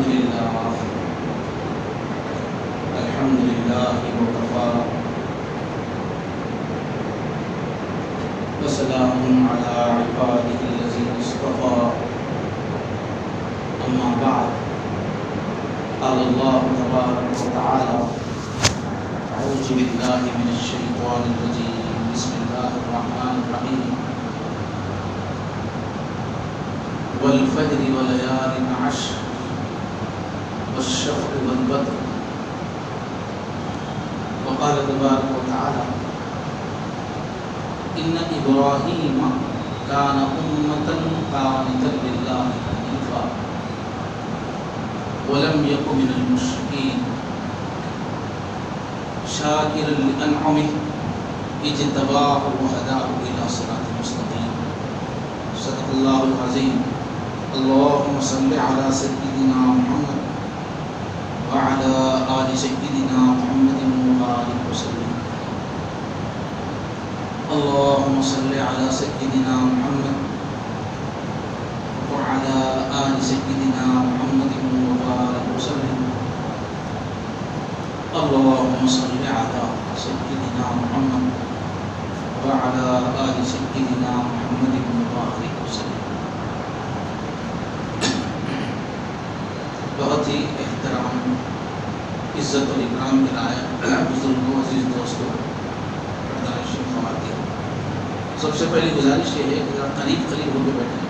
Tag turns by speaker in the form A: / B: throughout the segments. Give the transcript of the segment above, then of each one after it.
A: الحمد لله وكفى وسلام على عباده الذين اصطفى أما بعد قال الله تبارك وتعالى أعوذ بالله من الشيطان الرجيم بسم الله الرحمن الرحيم والفجر وليال عشر والشفع والوتر وقال تبارك وتعالى إن إبراهيم كان أمة قانتا لله حنيفا ولم يكن من المشركين شاكرا لأنعمه اجتباه وهداه إلى صراط مستقيم صدق الله العظيم اللهم صل على سيدنا محمد وعلى آل سيدنا محمد وبارك وسلم اللهم صل على سيدنا محمد وعلى آل سيدنا محمد وبارك وسلم اللهم صل على سيدنا محمد وعلى آل سيدنا محمد وبارك وسلم. بہت ہی احترام عزت اور اکرام کے لائق بزرگوں عزیز دوستوں پردانشین خواتین، سب سے پہلی گزارش یہ ہے کہ قریب قریب ہو کے بیٹھیں،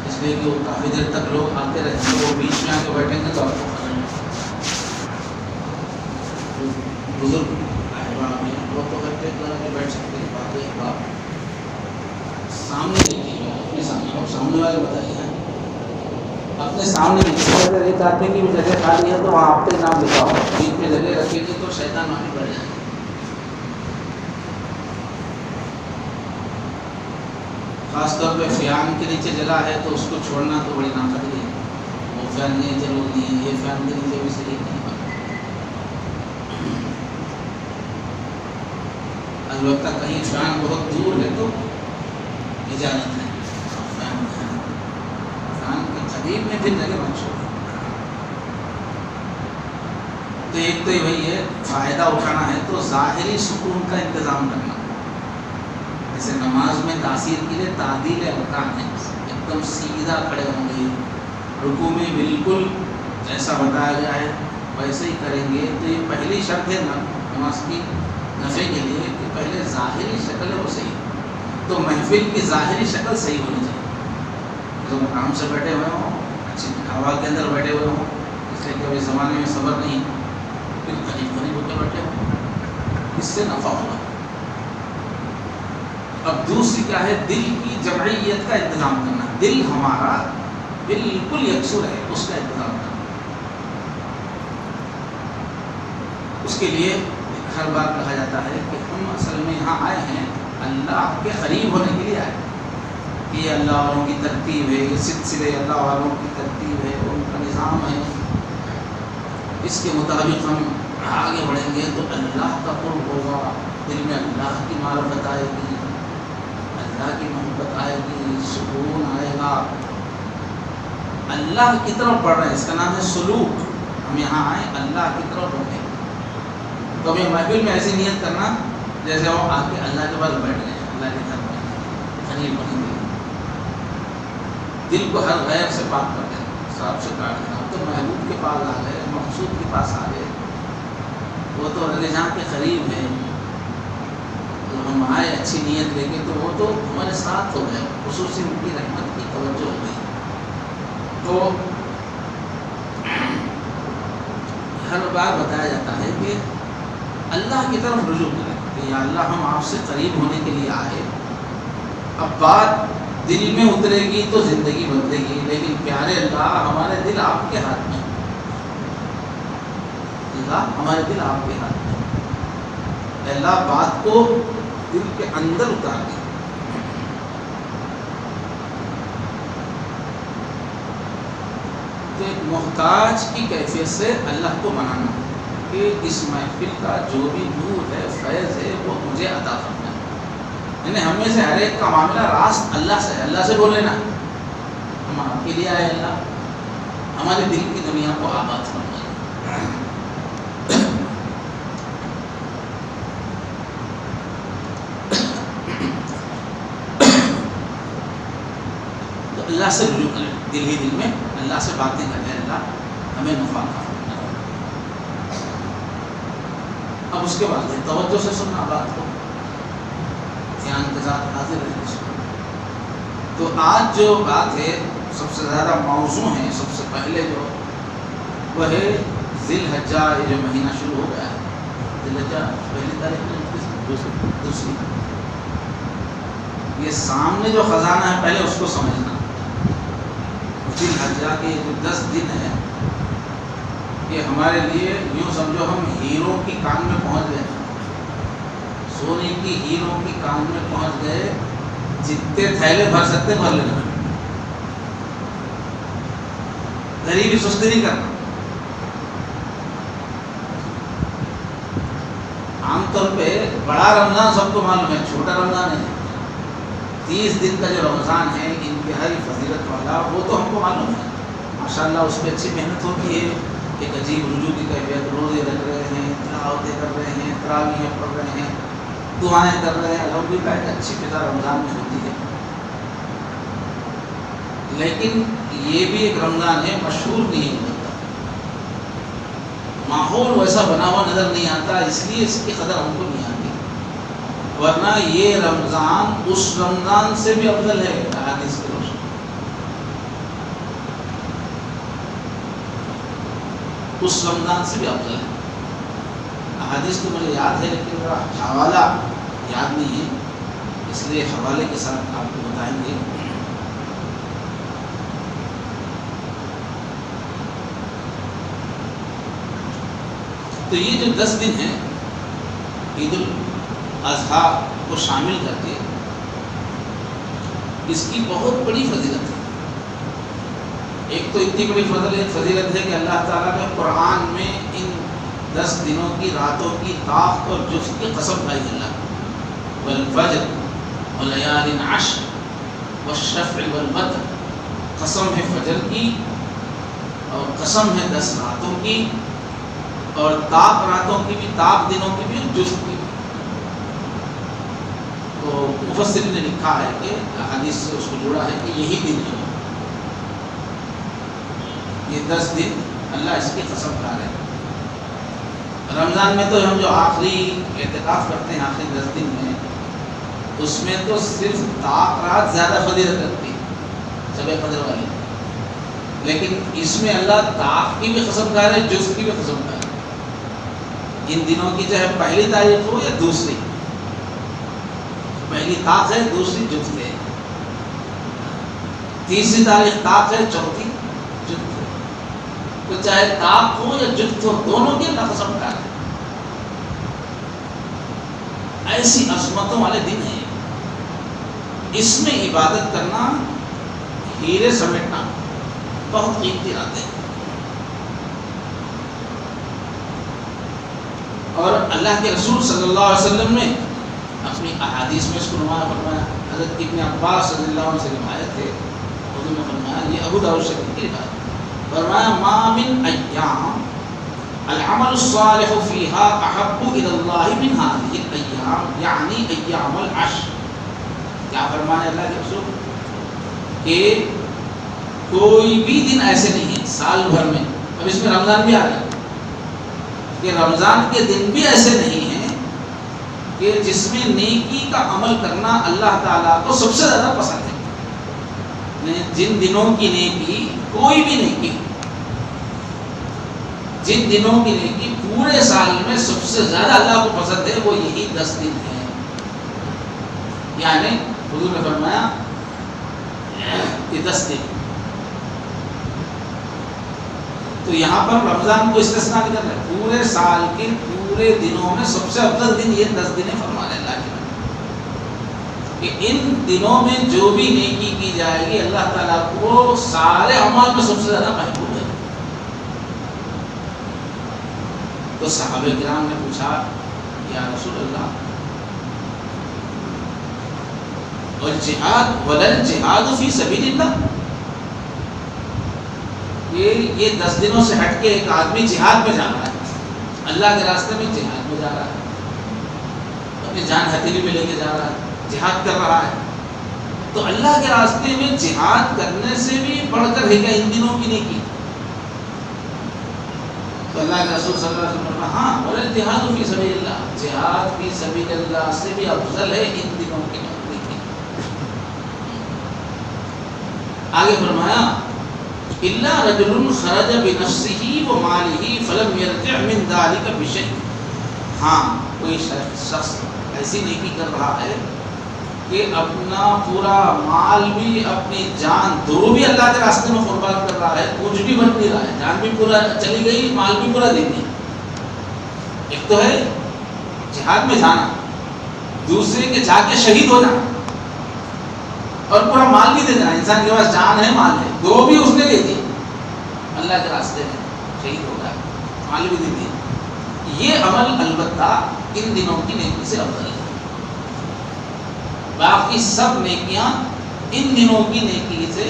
A: اس لیے کہ وہ کافی دیر تک لوگ آتے رہتے ہیں، وہ بیچ میں آ کے بیٹھیں گے تو آپ کو خراب بزرگ احباب ہیں وہ تو کرتے کہ بیٹھ سکتے ہیں، باتیں بات سامنے دیکھیے، اپنے سامنے والے بتائیے اپنے سامنے اگر ایک آدمی کی بھی جگہ خالی ہے تو وہاں آپ کے نام لکھا ہو، بیچ میں جگہ رکھے گی تو شیطان وہاں بڑھ جائے. خاص طور پہ فیان کے نیچے جگہ ہے تو اس کو چھوڑنا تو بڑی ناقدری ہے. وہ فین کے نیچے لوگ نہیں ہیں، یہ فین کے نیچے بھی صحیح نہیں. البتہ کہیں فین بہت دور ہے تو اجازت ہے، فین کے قریب میں پھر جگہ مت چھوڑ. تو ایک تو وہی ہے، فائدہ اٹھانا ہے تو ظاہری سکون کا انتظام کرنا. جیسے نماز میں تاثیر کے لیے تعدیل ارکان ہے، ایک دم سیدھا کھڑے ہوں گے، رکوع میں بالکل جیسا بتایا گیا ہے ویسے ہی کریں گے. تو یہ پہلی شرط ہے نماز کی نفع کے لیے کہ پہلے ظاہری شکل ہے وہ صحیح. تو محفل کی ظاہری شکل صحیح ہونی چاہیے. جو آرام سے بیٹھے ہوئے ہوں، اچھی ہوا کے اندر بیٹھے ہوئے ہوں، اس لیے کہ ابھی زمانے میں صبر نہیں، پھر قریب قریب ہو کے بیٹھے ہوں، اس سے نفع ہوگا. اب دوسری کیا ہے، دل کی جمعیت کا انتظام کرنا. دل ہمارا بالکل یکسو ہے، اس کا انتظام کرنا. اس کے لیے ہر بار کہا جاتا ہے کہ ہم اصل میں یہاں آئے ہیں اللہ کے قریب ہونے کے لیے آئے. یہ اللہ والوں کی ترتیب ہے، یہ سلسلے اللہ والوں کی ترتیب ہے، ان کا نظام ہے. اس کے مطابق ہم آگے بڑھیں گے تو اللہ کا قرب ہوگا، دل میں اللہ کی معرفت آئے گی، اللہ کی محبت آئے گی، سکون آئے گا. اللہ کی طرف بڑھ رہے ہیں، اس کا نام ہے سلوک. ہم یہاں آئے اللہ کی طرف بڑھیں. تو ہمیں محفل میں ایسی نیت کرنا جیسے وہ آ کے اللہ کے پاس بیٹھ گئے، اللہ کے گھر میں قریب بنیں گے. دل کو ہر غیر سے پاک کر دیں، صاف سے کاٹ دینا. تو محبوب کے پاس آ گئے، مقصود کے پاس آ گئے، وہ تو جہاں کے قریب ہے. تو ہم آئے اچھی نیت لے کے تو وہ تو ہمارے ساتھ ہو گئے، خصوصی ان کی رحمت کی توجہ ہو گئی. تو ہر بار بتایا جاتا ہے کہ اللہ کی طرف رجوع کریں کہ یا اللہ ہم آپ سے قریب ہونے کے لیے آئے. اب بات دل میں اترے گی تو زندگی بدلے گی، لیکن پیارے اللہ ہمارے دل آپ کے ہاتھ میں، اللہ ہمارے دل آپ کے ہاتھ میں. اللہ بات کو دل کے اندر اتار دے. تو ایک محتاج کی کیفیت سے اللہ کو منانا کہ اس محفل کا جو بھی نور ہے، فیض ہے، وہ مجھے عطا کرنا ہے. یعنی ہم میں سے ہر ایک کا معاملہ راست اللہ سے ہے. اللہ سے بول لینا ہم آپ کے لیے آئے اللہ، ہمارے دل کی دنیا کو آباد فرمائے۔ تو اللہ سے رجوع کریں، دل ہی دل میں اللہ سے باتیں کریں، اللہ ہمیں نفع کا۔ اب اس کے بعد ہے توجہ سے سننا بات کو، دھیان کے ساتھ حاضر رہنے سے۔ تو آج جو بات ہے سب سے زیادہ موضوع ہے، سب سے پہلے جو وہ ہے ذی الحجہ، یہ جو مہینہ شروع ہو گیا ہے، ذی الحجہ پہلی تاریخ دوسری، یہ سامنے جو خزانہ ہے پہلے اس کو سمجھنا۔ ذی الحجہ کے جو 10 دن ہے یہ ہمارے لیے یوں سمجھو ہم ہیروں کی کان میں پہنچ گئے، سونے کی ہیروں کی کان میں پہنچ گئے، جتنے تھیلے بھر سکتے بھر لینا، غریبی سستی نہیں کرنا۔ عام طور پہ بڑا رمضان سب کو معلوم ہے، چھوٹا رمضان ہے 30 دن کا جو رمضان ہے انتہائی فضیلت والا، وہ تو ہم کو معلوم ہے، ماشاءاللہ اس پہ اچھی محنت ہوتی ہے، ایک عجیب رجوع کی کیفیت، روزے رکھ رہے ہیں، تلاوتیں کر رہے ہیں، تراویح پڑھ رہے ہیں، دعائیں کر رہے ہیں، الحمدللہ ایک اچھی فضا رمضان میں ہوتی ہے۔ لیکن یہ بھی ایک رمضان ہے مشہور نہیں ہوتا، ماحول ویسا بنا ہوا نظر نہیں آتا، اس لیے اس کی قدر ہم کو نہیں آتی، ورنہ یہ رمضان اس رمضان سے بھی افضل ہے احادیث کی روشنی۔ اس رمضان سے بھی افضل ہے، احادیث تو مجھے یاد ہے لیکن میرا حوالہ یاد نہیں ہے، اس لیے حوالے کے ساتھ آپ کو بتائیں گے۔ تو یہ جو 10 دن ہیں عید الاضحیٰ کو شامل کر کے اس کی بہت بڑی فضیلت ہے۔ ایک تو اتنی بڑی فضیلت ہے کہ اللہ تعالیٰ نے قرآن میں ان 10 دنوں کی راتوں کی طاقت اور جفت کی قسم کھائی ہے، اللہ والفجر ولیال عشر والشفع والوتر، قسم ہے فجر کی اور قسم ہے 10 راتوں کی، اور طاق راتوں کی بھی، طاق دنوں کی بھی، جفت کی بھی۔ تو مفسرین نے لکھا ہے کہ حدیث سے اس کو جوڑا ہے کہ یہی دن ہے، یہ 10 دن اللہ اس کی قسم کھا رہے ہیں۔ رمضان میں تو ہم جو آخری اعتکاف کرتے ہیں آخری 10 دن میں، اس میں تو صرف طاق رات زیادہ فضیلت رکھتی ہے شب قدر والی، لیکن اس میں اللہ طاق کی بھی قسم کھا رہے ہیں، جفت کی بھی قسم کھا رہے ہیں۔ ان دنوں کی چاہے پہلی تاریخ ہو یا دوسری، پہلی طاق ہے، دوسری جفت ہے، تیسری تاریخ طاق ہے، چوتھی جفت ہے، تو چاہے طاق ہو یا جفت ہو دونوں کی اللہ قسم کھا رہے ہیں۔ ایسی عظمتوں والے دن ہیں، اس میں عبادت کرنا، ہیرے سمیٹنا بہت قیمتی راتیں ہیں۔ اور اللہ کے رسول صلی اللہ علیہ وسلم نے اپنی احادیث میں اس کو نمایاں فرمایا۔ حضرت ابن عباس رضی اللہ عنہ سے روایت ہے، حضور نے فرمایا، یہ ابو داؤد شریف کی روایت، فرمایا ما من ایام العمل الصالح فيها احب الى الله من هذه الايام، یعنی ایام العشر۔ کیا فرمایا اللہ کے رسول کہ کوئی بھی دن ایسے نہیں ہے سال بھر میں، اب اس میں رمضان بھی آ رہا ہے، کہ رمضان کے دن بھی ایسے نہیں ہیں کہ جس میں نیکی کا عمل کرنا اللہ تعالیٰ کو سب سے زیادہ پسند ہے۔ جن دنوں کی نیکی کوئی بھی نیکی، جن دنوں کی نیکی پورے سال میں سب سے زیادہ اللہ کو پسند ہے وہ یہی 10 دن ہیں۔ یعنی حضور نے فرمایا کہ 10 دن، تو یہاں پر رمضان کو استثناء نہیں کر رہے، پورے سال کے پورے دنوں میں سب سے افضل دن یہ 10 دن فرما رہے اللہ کے، کہ ان دنوں میں جو بھی نیکی کی جائے گی اللہ تعالیٰ کو سارے اعمال میں سب سے زیادہ محبوب ہے۔ تو صحابہ کرام نے پوچھا یا رسول اللہ والجہاد ولل جہاد فی سبیل اللہ، کہ یہ 10 دنوں سے ہٹ کے ایک آدمی جہاد میں جا رہا ہے، اللہ کے راستے میں جہاد میں جا رہا ہے، اپنی جان ہتھیلی میں لے کے جا رہا ہے، جہاد کر رہا ہے، تو اللہ کے راستے میں جہاد کرنے سے بھی بڑھ کر ہے کیا ان دنوں کی نیکی؟ تو اللہ کے رسول صلی اللہ علیہ وسلم نے ہاں بولے جہاد فی سبیل اللہ، جہاد فی سبیل اللہ سے بھی افضل ہے ان دنوں کی نیکی۔ آگے فرمایا الا رجل خرج بنفسه وماله فلم يرجع من ذلك بشيء، ہاں کوئی شخص ایسی نیکی کر رہا ہے کہ اپنا پورا مال بھی اپنی جان دونوں بھی اللہ کے راستے میں قربان کر رہا ہے، کچھ بھی بن نہیں رہا ہے، جان بھی پورا چلی گئی، مال بھی پورا دے دیا۔ ایک تو ہے جہاد میں جانا، دوسرے کہ جا کے شہید ہو جانا اور پورا مال بھی دے دینا، انسان کے پاس جان ہے مال ہے، دو بھی اس نے دے دی، اللہ کے راستے میں شہید ہو گیا، مال بھی دے دیا۔ یہ عمل البتہ ان دنوں کی نیکی سے افضل ہے، باقی سب نیکیاں ان دنوں کی نیکی سے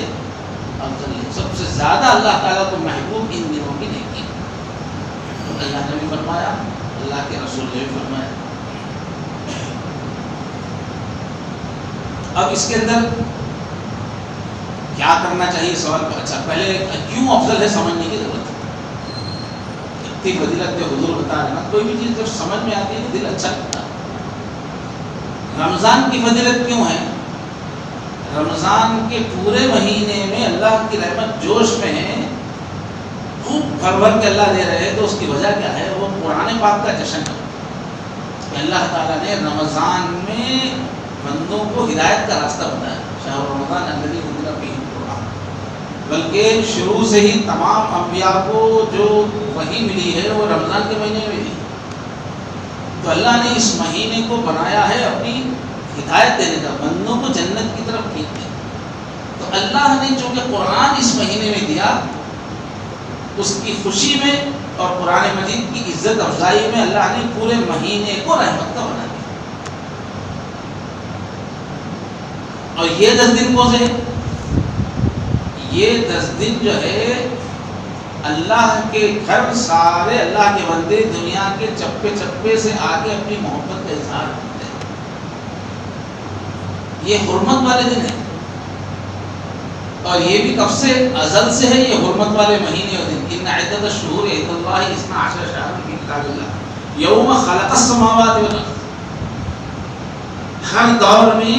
A: افضل ہے، سب سے زیادہ اللہ تعالیٰ کو محبوب ان دنوں کی نیکی ہے۔ تو اللہ نے بھی فرمایا، اللہ کے رسول نے بھی فرمایا۔ اب اس کے اندر کیا کرنا چاہیے سوال کا؟ اچھا پہلے کیوں افضل ہے سمجھنے کی ضرورت ہے، اتنی فضیلت حضور بتا رہے ہیں نا، کوئی بھی چیز جب سمجھ میں آتی ہے دل اچھا لگتا ہے۔ رمضان کی فضیلت کیوں ہے؟ رمضان کے پورے مہینے میں اللہ کی رحمت جوش میں ہے، خوب بھر بھر کے اللہ دے رہے ہیں، تو اس کی وجہ کیا ہے؟ وہ قرآن پاک کا جشن ہے کہ اللہ تعالیٰ نے رمضان میں بندوں کو ہدایت کا راستہ بتایا، شہر رمضان الذی انزل فیہ القرآن، بلکہ شروع سے ہی تمام انبیاء کو جو وحی ملی ہے وہ رمضان کے مہینے میں ملی، تو اللہ نے اس مہینے کو بنایا ہے اپنی ہدایت دینے کا، بندوں کو جنت کی طرف کھینچنے۔ تو اللہ نے چونکہ قرآن اس مہینے میں دیا، اس کی خوشی میں اور قرآن مجید کی عزت افزائی میں اللہ نے پورے مہینے کو رحمت کا بنا دیا۔ اور یہ 10 دن کون سے؟ یہ 10 دن جو ہے اللہ کے گھر سارے اللہ کے بندے دنیا کے چپے چپے سے آگے اپنی محبت کا اظہار کرتے ہیں، یہ حرمت والے دن ہیں، اور یہ بھی کب سے؟ ازل سے ہے یہ حرمت والے مہینے اور دن۔ ان عدت الشہور عند اللہ 12 شہرا فی کتاب اللہ یوم خلق السماوات والارض۔ ہر دور میں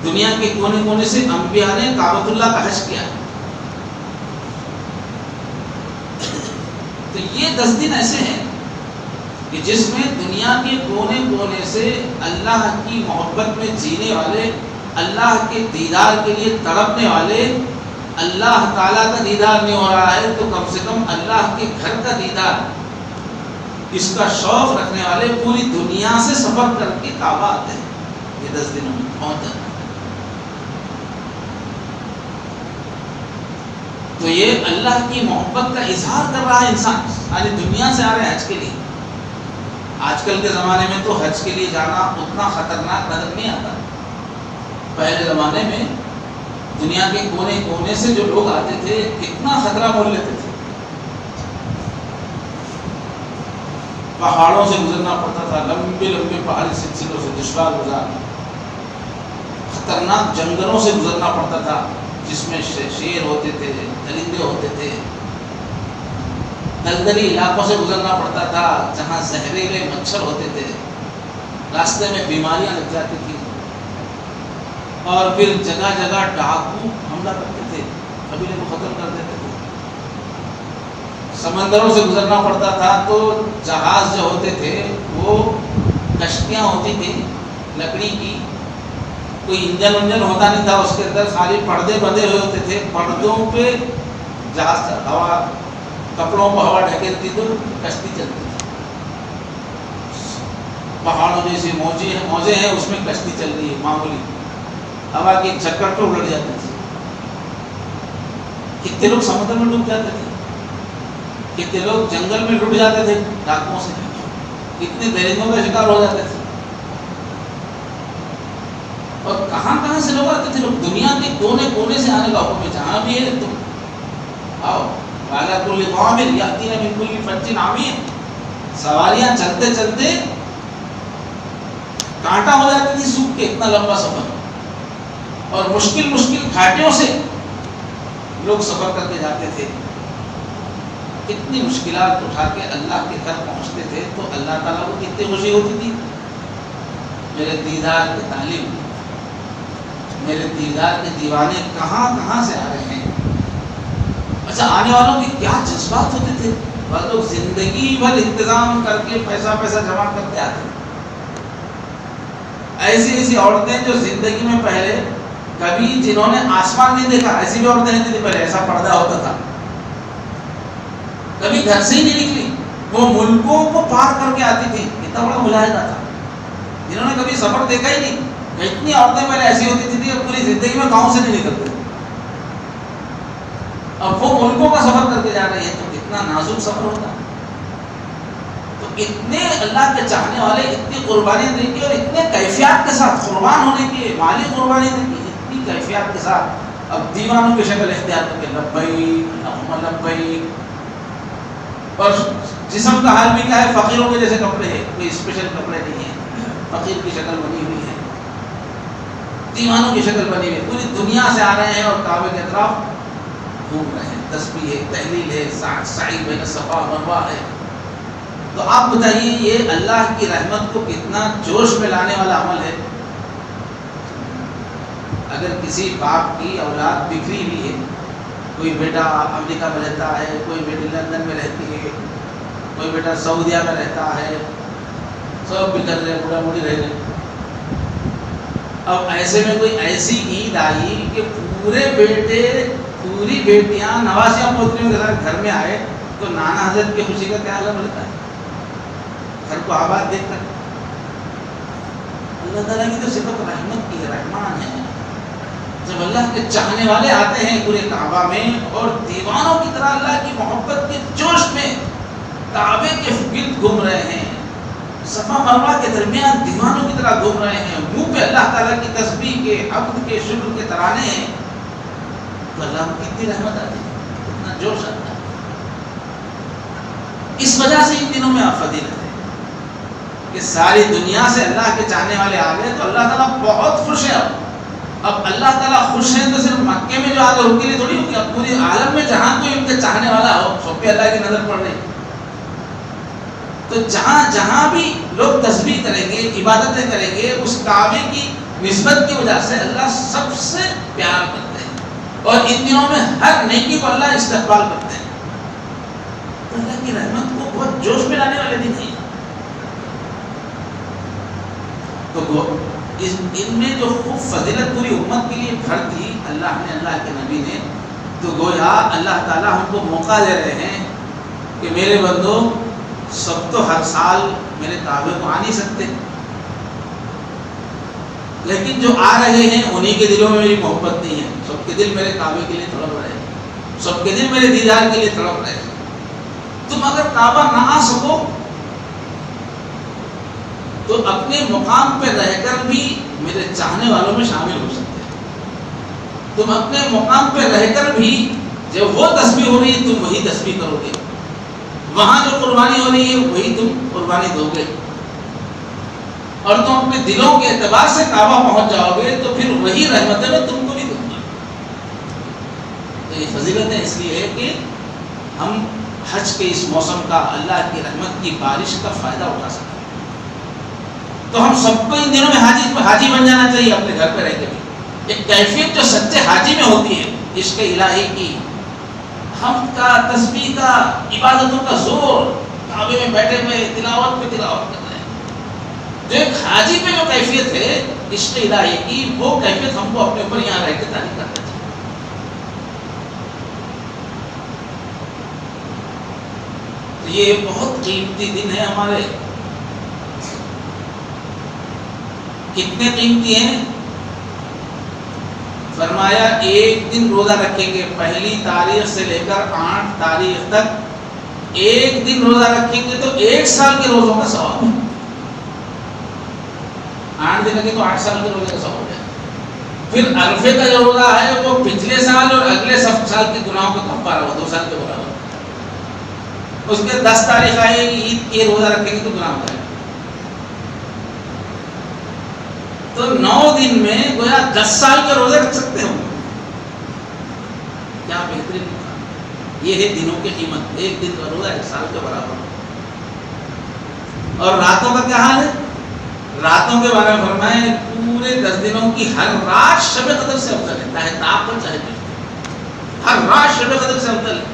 A: دنیا کے کونے کونے سے انبیاء نے کعبۃ اللہ کا حج کیا، تو یہ 10 دن ایسے ہیں کہ جس میں دنیا کے کونے کونے سے اللہ کی محبت میں جینے والے، اللہ کے دیدار کے لیے تڑپنے والے، اللہ تعالیٰ کا دیدار نہیں ہو رہا ہے تو کم سے کم اللہ کے گھر کا دیدار، اس کا شوق رکھنے والے پوری دنیا سے سفر کر کے کعبہ آتے ہیں، یہ 10 دنوں میں پہنچ جاتے ہیں۔ تو یہ اللہ کی محبت کا اظہار کر رہا ہے انسان، ساری دنیا سے آ رہے ہیں حج کے لیے۔ آج کل کے زمانے میں تو حج کے لیے جانا اتنا خطرناک نظر نہیں آتا، پہلے زمانے میں دنیا کے کونے کونے سے جو لوگ آتے تھے کتنا خطرہ مول لیتے تھے، پہاڑوں سے گزرنا پڑتا تھا، لمبے لمبے پہاڑی سلسلوں سے دشوار گزار، خطرناک جنگلوں سے گزرنا پڑتا تھا جس میں شیر ہوتے تھے، درندے ہوتے تھے، دلدلی علاقوں سے گزرنا پڑتا تھا جہاں زہریلے مچھر ہوتے تھے، راستے میں بیماریاں لگ جاتی تھی، اور پھر جگہ جگہ ڈاکو حملہ کرتے تھے، قبیلے کو ختم کر دیتے تھے، سمندروں سے گزرنا پڑتا تھا تو جہاز جو ہوتے تھے وہ کشتیاں ہوتی تھیں لکڑی کی، کوئی انجن ونجن ہوتا نہیں تھا، اس کے اندر خالی پردے بندھے ہوئے ہوتے تھے، پردوں پہ جہاز ہوا، کپڑوں کو ہوا ڈھکیلتی تو کشتی چلتی تھی، پہاڑوں جیسی موجیں ہیں اس میں کشتی چل رہی ہے، معمولی ہوا کی چکر پہ الٹ جاتی تھی، کتنے لوگ سمندر میں ڈوب جاتے تھے، کتنے لوگ جنگل میں لٹ جاتے تھے ڈاکوؤں سے، کتنے درندوں کا شکار ہو جاتے تھے، اور کہاں کہاں سے لوگ آتے تھے، لوگ دنیا کے کونے کونے سے آنے کا حکم ہے، جہاں بھی ہے تم آؤ والا کل ضامر یاتین من کل فج عمیق، سواریاں چلتے چلتے کانٹا ہو جاتی تھی سوکھ کے، اتنا لمبا سفر، اور مشکل مشکل گھاٹیوں سے لوگ سفر کر کے جاتے تھے، کتنی مشکلات اٹھا کے اللہ کے گھر پہنچتے تھے، تو اللہ تعالیٰ کو کتنی خوشی ہوتی تھی، میرے دیدار کے طالب، میرے دیدار کے دیوانے کہاں کہاں سے آ رہے ہیں۔ اچھا، آنے والوں کے کیا جذبات ہوتے تھے، وہ لوگ زندگی بھر انتظام کر کے پیسہ جمع کرتے آتے، ایسی ایسی عورتیں جو زندگی میں پہلے کبھی جنہوں نے آسمان نہیں دیکھا، ایسی بھی عورتیں رہتی تھی، پہلے ایسا پردہ ہوتا تھا، کبھی گھر سے ہی نہیں نکلی، وہ ملکوں کو پار کر کے آتی تھی، اتنا بڑا مجاہدہ تھا، جنہوں نے کبھی سفر دیکھا ہی نہیں، اتنی عورتیں پہلے ایسی ہوتی تھی کہ پوری زندگی میں گاؤں سے نہیں نکلتے، اب وہ ملکوں کا سفر کر کے جا رہی ہے، تو کتنا نازک سفر ہوتا ہے۔ تو اتنے اللہ کے چاہنے والے اتنی قربانی دیں گے، اور اتنے کیفیات کے ساتھ قربان ہونے کی، مالی قربانی دیں گے، اتنی کیفیات کے ساتھ، اب دیوانوں کی شکل اختیار کر کے لبیک اللہم لبیک، اور جسم کا حال بھی کیا ہے، فقیروں کے جیسے کپڑے ہیں، کوئی اسپیشل کپڑے نہیں ہیں، فقیر کی شکل بنی ہوئی ہے، دیوانوں کی شکل بنی ہوئی ہے، پوری دنیا سے آ رہے ہیں اور کعبے کے اطراف گھوم رہے ہیں، تسبیح ہے، تحلیل ہے، سعی بین صفا مروہ ہے۔ تو آپ بتائیے یہ اللہ کی رحمت کو کتنا جوش میں لانے والا عمل ہے۔ اگر کسی باپ کی اولاد بکھری ہوئی ہے، کوئی بیٹا امریکہ میں رہتا ہے، کوئی بیٹی لندن میں رہتی ہے، کوئی بیٹا سعودیہ میں رہتا ہے، سب بکھر رہے، بوڑھا بوڑھی رہ گئے، اب ایسے میں کوئی ایسی عید آئی کہ پورے بیٹے پوری بیٹیاں نوازیاں پوتریوں کے ساتھ گھر میں آئے، تو نانا حضرت کی خوشی کا کیا عالم رہتا ہے، گھر کو آباد دیکھ کر۔ اللہ تعالیٰ کی تو صفت رحمت کی ہے، رحمان ہے، جب اللہ کے چاہنے والے آتے ہیں پورے کعبہ میں، اور دیوانوں کی طرح اللہ کی محبت کے جوش میں کعبے کے گرد گھوم رہے ہیں، صفا مروہ کے درمیان دیوانوں کی طرح گھوم رہے ہیں، منہ پہ اللہ تعالیٰ کی تسبیح کے، حمد کے، شکر کے ترانے ہیں، تو اللہ کو کتنی رحمت آتی ہے، کتنا جوش آتا ہے۔ اس وجہ سے ان دنوں میں آپ فضیلت ہے کہ ساری دنیا سے اللہ کے چاہنے والے آ گئے، تو اللہ تعالیٰ بہت خوش ہے۔ اب اللہ تعالیٰ خوش ہیں تو صرف مکے میں جو آ گئے ان کے لیے تھوڑی ہوگی، اب پوری عالم میں جہاں کوئی ان کے چاہنے والا ہو، سب پہ اللہ کی نظر پڑ رہی، تو جہاں جہاں بھی لوگ تسبیح کریں گے، عبادتیں کریں گے، اس کعبے کی نسبت کی وجہ سے اللہ سب سے پیار کرتے ہیں، اور ان دنوں میں ہر نیکی کو اللہ استقبال کرتے ہیں، تو اللہ کی رحمت کو بہت جوش میں لانے والے دن ہیں۔ تو ان میں جو خوب فضیلت پوری امت کے لیے بھر دی اللہ نے، اللہ کے نبی نے، تو گویا اللہ تعالیٰ ہم کو موقع دے رہے ہیں کہ میرے بندو، سب تو ہر سال میرے کعبے کو آ نہیں سکتے، لیکن جو آ رہے ہیں انہی کے دلوں میں میری محبت نہیں ہے، سب کے دل میرے کعبے کے لیے تڑپ رہے ہیں، سب کے دل میرے دیدار کے لیے تڑپ رہے ہیں۔ تم اگر کعبہ نہ آ سکو تو اپنے مقام پہ رہ کر بھی میرے چاہنے والوں میں شامل ہو سکتے ہیں، تم اپنے مقام پہ رہ کر بھی جب وہ تسبیح ہو رہی ہے تم وہی تسبیح کرو گے، وہاں جو قربانی ہو رہی ہے وہی تم قربانی دو گے، اور تم اپنے دلوں کے اعتبار سے کعبہ پہنچ جاؤ گے تو پھر وہی رحمتیں میں تم کو بھی دوں گا۔ تو یہ فضیلتیں اس لیے ہے کہ ہم حج کے اس موسم کا، اللہ کی رحمت کی بارش کا فائدہ اٹھا سکیں۔ تو ہم سب کو ان دنوں میں حاجی بن جانا چاہیے، اپنے گھر پہ رہ کے بھی ایک کیفیت جو سچے حاجی میں ہوتی ہے، عشق الہی کی، حمد کا، تسبیح کا، عبادتوں کا زور، کعبے میں بیٹھے ہوئے تلاوت پہ تلاوت کر رہے ہیں، جو ایک حاجی پہ جو کیفیت ہے عشق الہی کی، وہ کیفیت ہم کو اپنے اوپر یہاں رہ کے تعریف کرنا چاہیے۔ تو یہ بہت قیمتی دن ہے ہمارے، کتنے قیمتی ہیں؟ فرمایا ایک دن روزہ رکھیں گے، پہلی تاریخ سے لے کر 8 تاریخ تک ایک دن روزہ رکھیں گے تو 1 سال کے روزوں کا ثواب ہے۔ 8 دن لگے تو 8 سال کے روزے کا ثواب ہے۔ پھر عرفے کا جو روزہ ہے وہ پچھلے سال اور اگلے سال کے گناہوں کا کفارہ ہو، 2 سال کے برابر. اس کے 10 تاریخ آئے گی عید کے روزہ رکھیں گے تو گناہ ہو جائے گا. تو 9 دن میں گویا 10 سال کے روزے رکھ سکتے ہو. کیا بہترین کام. یہ ہے دنوں کی قیمت. 1 دن کا روزہ 1 سال کے برابر. اور راتوں کا کیا حال ہے؟ راتوں کے بارے میں فرمائے پورے 10 دنوں کی ہر رات شب قدر سے افضل ہے، چاہے تاپ ہو چاہے کچھ. ہر رات شب قدر سے افضل ہے.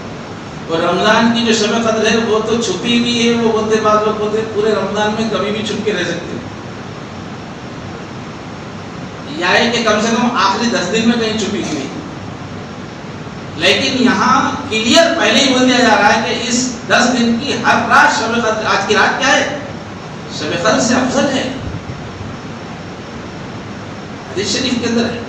A: اور رمضان کی جو شب قدر ہے وہ تو چھپی ہوئی ہے. وہ بولتے بعض لوگ بولتے پورے رمضان میں کبھی بھی چھپ کے رہ سکتے ہیں، یا ہے کہ کم سے کم آخری 10 دن میں کہیں چھپی ہوئی. لیکن یہاں کلیئر پہلے ہی بول دیا جا رہا ہے کہ اس 10 دن کی ہر رات شب قدر. آج کی رات کیا ہے؟ شب قدر سے افضل ہے. حدیث شریف کے اندر ہے.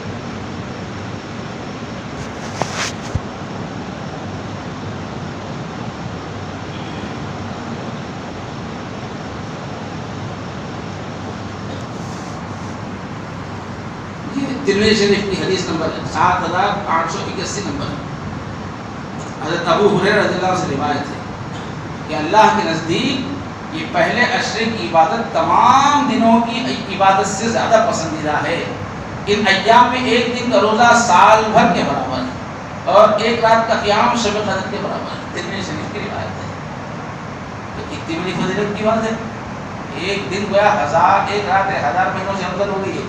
A: ترمذی شریف کی حدیث نمبر 7881 نمبر. حضرت ابو ہریرہ رضی اللہ عنہ سے روایت ہے کہ اللہ کے نزدیک یہ پہلے عشرے کی عبادت تمام دنوں کی عبادت سے زیادہ پسندیدہ ہے. ان ایام میں 1 دن کا روزہ سال بھر کے برابر ہے اور 1 رات کا قیام شب قدر کے برابر ہے. ترمذی شریف کی روایت ہے. تو کتنی بڑی فضیلت کی بات ہے. 1 دن گویا 1000، 1 رات 1000 مہینوں سے افضل ہو گئی ہے.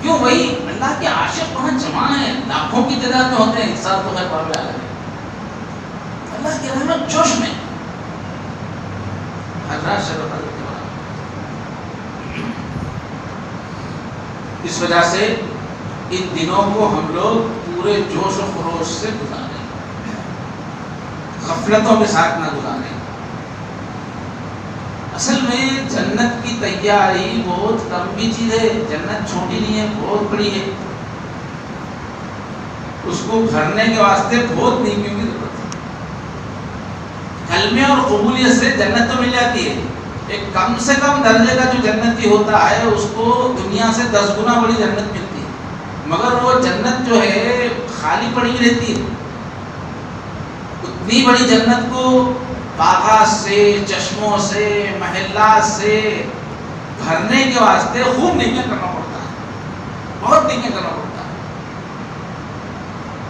A: کیوں؟ وہی اللہ کے عاشق وہاں جمع ہیں، لاکھوں کی تعداد میں ہوتے ہیں. ایک سال تو خیر بابل عالم ہے. اللہ کی رحمت جوش میں ہر رات شب قدر کے برابر. اس وجہ سے ان دنوں کو ہم لوگ پورے جوش و خروش سے گزاریں، غفلتوں کے ساتھ نہ گزاریں. اصل میں جنت کی تیاری بہت کم کی چیز ہے. جنت چھوٹی نہیں ہے، بہت بڑی ہے. اس کو بھرنے کے واسطے بہت نیکیوں کی ضرورت ہے. کلمے اور قبولیت سے جنت تو مل جاتی ہے. ایک کم سے کم درجے کا جو جنتی ہوتا ہے اس کو دنیا سے 10 گنا بڑی جنت ملتی ہے. مگر وہ جنت جو ہے خالی پڑی رہتی ہے. اتنی بڑی جنت کو باغات سے، چشموں سے، محلات سے بھرنے کے واسطے خوب نیکیاں کرنا پڑتا ہے، بہت نیکیاں کرنا پڑتا ہے.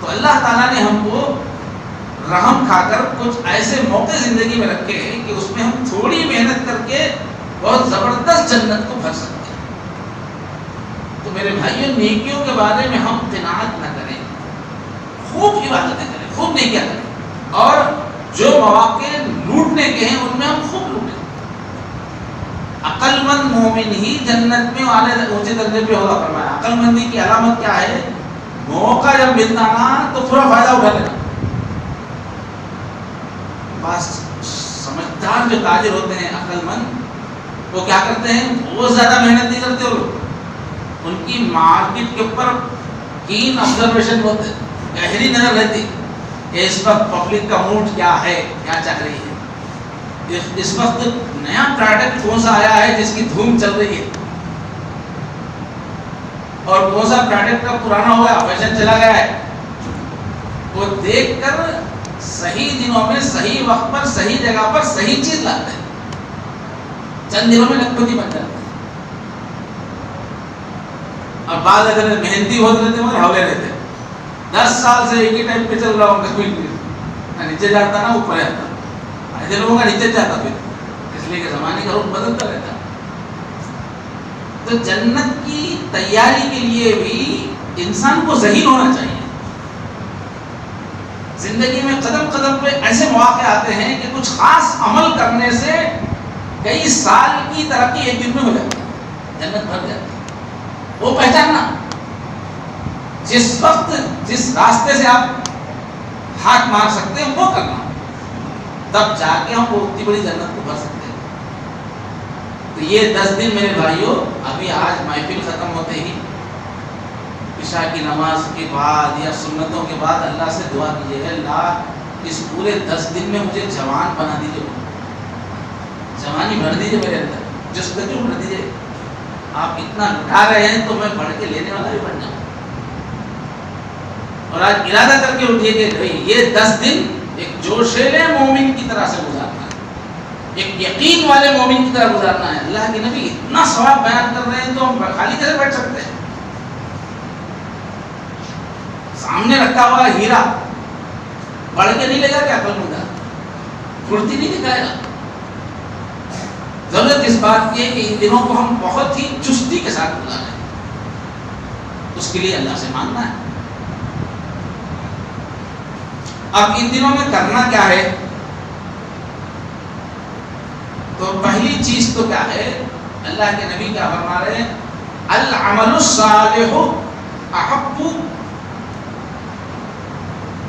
A: تو اللہ تعالیٰ نے ہم کو رحم کھا کر کچھ ایسے موقع زندگی میں رکھے ہیں کہ اس میں ہم تھوڑی محنت کر کے بہت زبردست جنت کو بھر سکتے ہیں. تو میرے بھائیوں، نیکیوں کے بارے میں ہم قناعت نہ کریں، خوب عبادتیں کریں، خوب نیکیاں کریں. اور جو مواقع لوٹنے کے ہیں ان میں ہم خوب لوٹیں. عقل مند مومن ہی جنت میں والے اونچے درجے پہ ہوگا فرمایا. عقل مندی کی علامت کیا ہے؟ موقع جب ملتا نا تو پورا فائدہ اٹھا لینا. بس سمجھدار جو تاجر ہوتے ہیں، عقل مند، وہ کیا کرتے ہیں؟ بہت زیادہ محنت نہیں کرتے. وہ ان کی مارکیٹ کے اوپر کین آبزرویشن ہوتے، گہری نظر رہتی کہ اس وقت پبلک کا موڈ کیا ہے، کیا چاہ رہی ہے، اس وقت نیا پروڈکٹ کون سا آیا ہے جس کی دھوم چل رہی ہے، اور کون سا پروڈکٹ کا پرانا ہو گیا، فیشن چلا گیا ہے. وہ دیکھ کر صحیح دنوں میں صحیح وقت پر صحیح جگہ پر صحیح چیز لاتے ہیں. چند دنوں میں لکھپتی بن جاتے ہیں. اور بعض اگر محنتی ہوتے رہتے ہیں مگر ہولے رہتے ہیں. 10 سال سے ایک ہی ٹائپ پہ چل رہا ہوں، کبھی نیچے جاتا نا اوپر آتا. ایسے لوگوں کا نیچے جاتا پھر، اس لیے کہ زمانے کا رخ بدلتا رہتا. تو جنت کی تیاری کے لیے بھی انسان کو ذہین ہونا چاہیے. زندگی میں قدم قدم پہ ایسے مواقع آتے ہیں کہ کچھ خاص عمل کرنے سے کئی سال کی ترقی ایک دن میں ہو جاتی ہے، جنت بھر جاتی ہے. وہ پہچاننا، جس وقت جس راستے سے آپ ہاتھ مار سکتے ہیں وہ کرنا، تب جا کے ہم وہ اتنی بڑی جنت کو بھر سکتے ہیں. تو یہ 10 دن میرے بھائیوں، ابھی آج محفل ختم ہوتے ہی عشاء کی نماز کے بعد یا سنتوں کے بعد اللہ سے دعا کیجیے، اللہ اس پورے 10 دن میں مجھے جوان بنا دیجیے، جوانی بھر دیجیے میرے اندر، جستجو بھر دیجیے. آپ اتنا لٹا رہے ہیں تو میں پڑھ کے لینے والا بھی بن جاؤں. اور آج ارادہ کر کے اٹھیے کہ بھائی یہ 10 دن ایک جوشیلے مومن کی طرح سے گزارنا ہے, ایک یقین والے مومن کی طرح گزارنا ہے. اللہ کے نبی اتنا ثواب بیان کر رہے ہیں تو ہم خالی کیسے بیٹھ سکتے ہیں؟ سامنے رکھا ہوا ہیرا پڑھ کے نہیں لے گا کیا عقل مند پھرتی نہیں دکھائے گا. ضرورت اس بات کی ہے کہ ان دنوں کو ہم بہت ہی چستی کے ساتھ گزاریں. اس کے لیے اللہ سے مانگنا ہے. اب ان دنوں میں کرنا کیا ہے؟ تو پہلی چیز تو کیا ہے؟ اللہ کے نبی کیا فرما رہے ہیں؟ العمل الصالح احب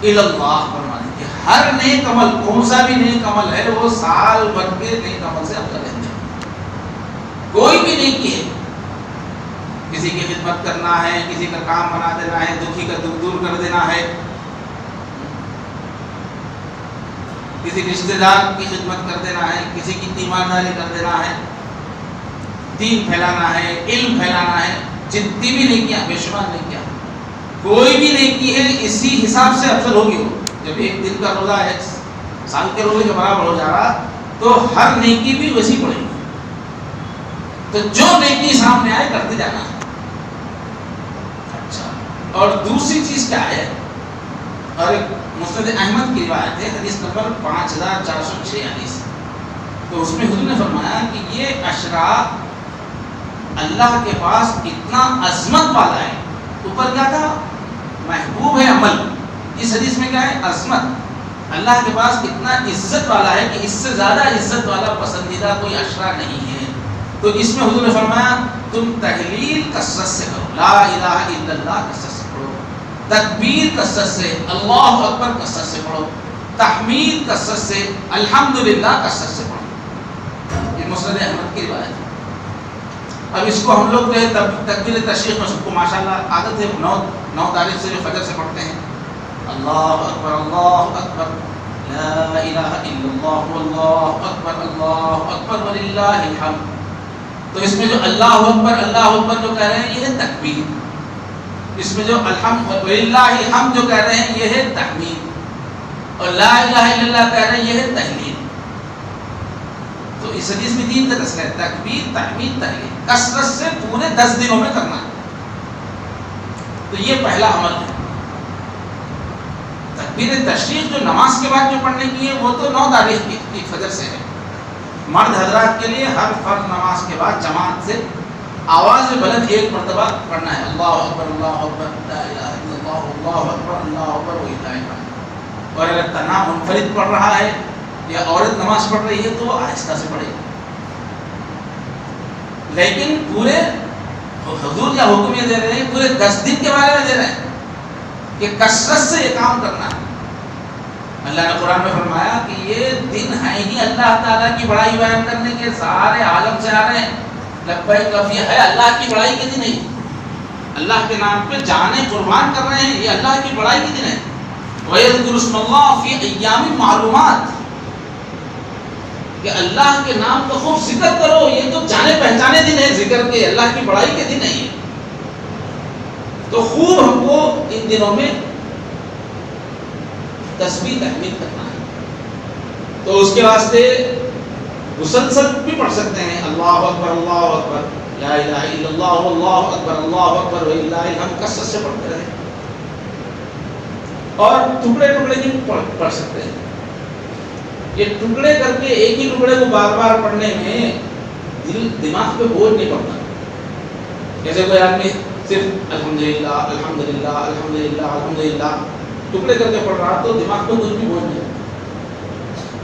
A: الی اللہ. فرما رہے ہیں کہ ہر نیک عمل, کون سا بھی نیک عمل ہے, وہ سال بھر کے نیک عمل سے افضل ہے. کوئی بھی نیکی ہے, کسی کی خدمت کرنا ہے, کسی کا کام بنا دینا ہے, دکھی کا دکھ دور کر دینا ہے, کسی رشتہ دار کی خدمت کر دینا ہے, کسی کی تیمارداری کر دینا ہے, دین پھیلانا ہے, علم پھیلانا ہے, جتنی بھی نیکیاں, بے شمار نیکیاں, کوئی بھی نیکی ہے اسی حساب سے افضل ہوگی. ہو جب ایک دن کا روزہ ہے سال کے روزے کے برابر ہو جا رہا, تو ہر نیکی بھی ویسی پڑے گی. تو جو نیکی سامنے آئے کرتے جانا ہے. اچھا, اور دوسری چیز کیا ہے؟ اور ایک مسند احمد کی روایت ہے, حدیث نمبر 5446. تو اس میں حضور نے فرمایا کہ یہ عشرہ اللہ کے پاس اتنا عظمت والا ہے. اوپر کیا تھا؟ محبوب ہے عمل. اس حدیث میں کیا ہے؟ عظمت. اللہ کے پاس اتنا عزت والا ہے کہ اس سے زیادہ عزت والا پسندیدہ کوئی عشرہ نہیں ہے. تو اس میں حضور نے فرمایا تم تحلیل کثرت سے کرو, لا الہ الا اللہ کثرت سے پڑھو, تکبیر کثرت سے, اللہ اکبر کثرت سے پڑھو, تحمید کثرت سے, الحمدللہ کثرت سے پڑھو. یہ مسند احمد کی روایت ہے. اب اس کو ہم لوگ جو ہے تکبیر تشریق میں سب کو ماشاءاللہ عادت ہے, 9 تاریخ سے جو فجر سے پڑھتے ہیں, اللہ اکبر لا الہ الا اللہ واللہ اکبر وللہ الحمد. تو اس میں جو اللہ اکبر جو کہہ رہے ہیں یہ ہے تکبیر. اس میں جو الحمد وللہ الحمد جو کہہ رہے ہیں یہ ہے تحمید. اور لا الہ الا اللہ کہہ رہے ہیں یہ ہے تحلیل. تو اس حدیث میں 3 کا تذکرہ ہے, تکبیر, تحمید, تحلیل. کثرت سے پورے 10 دنوں میں کرنا ہے. تو یہ پہلا عمل ہے. تکبیر تشریق جو نماز کے بعد جو پڑھنے کی ہے وہ تو 9 تاریخ کی فجر سے ہے. مرد حضرات کے لیے ہر فرض نماز کے بعد جماعت سے آواز بلند 1 مرتبہ پڑھنا ہے, اللہ اکبر لا الہ الا اللہ اللہ اکبر وللہ الحمد. اور اگر تنہا منفرد پڑھ رہا ہے یا عورت نماز پڑھ رہی ہے تو وہ آہستہ سے پڑھے. لیکن پورے حضور کیا حکم یہ دے رہے ہیں, پورے 10 دن کے بارے میں دے رہے ہیں کہ کثرت سے یہ کام کرنا ہے. اللہ نے قرآن میں فرمایا کہ یہ دن ہے ہی اللہ تعالیٰ کی بڑائی بیان کرنے کے, سارے عالم سے آ رہے ہیں. لبیک یہ ہے اللہ کی بڑائی کے دن ہے, اللہ کے نام پہ جانیں قربان کر رہے ہیں, یہ اللہ کی بڑائی کے دن ہے. وَيَذْكُرُ اسْمَ اللَّهِ فِي أَيَّامٍ مَعْلُومَاتٍ, کہ اللہ کے نام کا خوب ذکر کرو, یہ تو جانے پہچانے دن ہے ذکر کے, اللہ کی بڑائی کے دن ہے یہ. تو خوب ہم کو ان دنوں میں تسبیح تحمید کرنا ہے. تو اس کے واسطے مسلسل بھی پڑھ سکتے ہیں, اللہ اکبر لا الہ الا اللہ اللہ اکبر وللہ الحمد, کثرت سے پڑھتے رہیں. اور ٹکڑے ٹکڑے کی پڑھ سکتے ہیں. یہ ٹکڑے کر کے ایک ہی ٹکڑے کو بار بار پڑھنے میں دماغ پہ بوجھ نہیں پڑتا. جیسے کوئی آدمی صرف الحمدللہ الحمدللہ الحمدللہ الحمدللہ ٹکڑے کر کے پڑھ رہا تو دماغ پہ کچھ بھی بوجھ نہیں.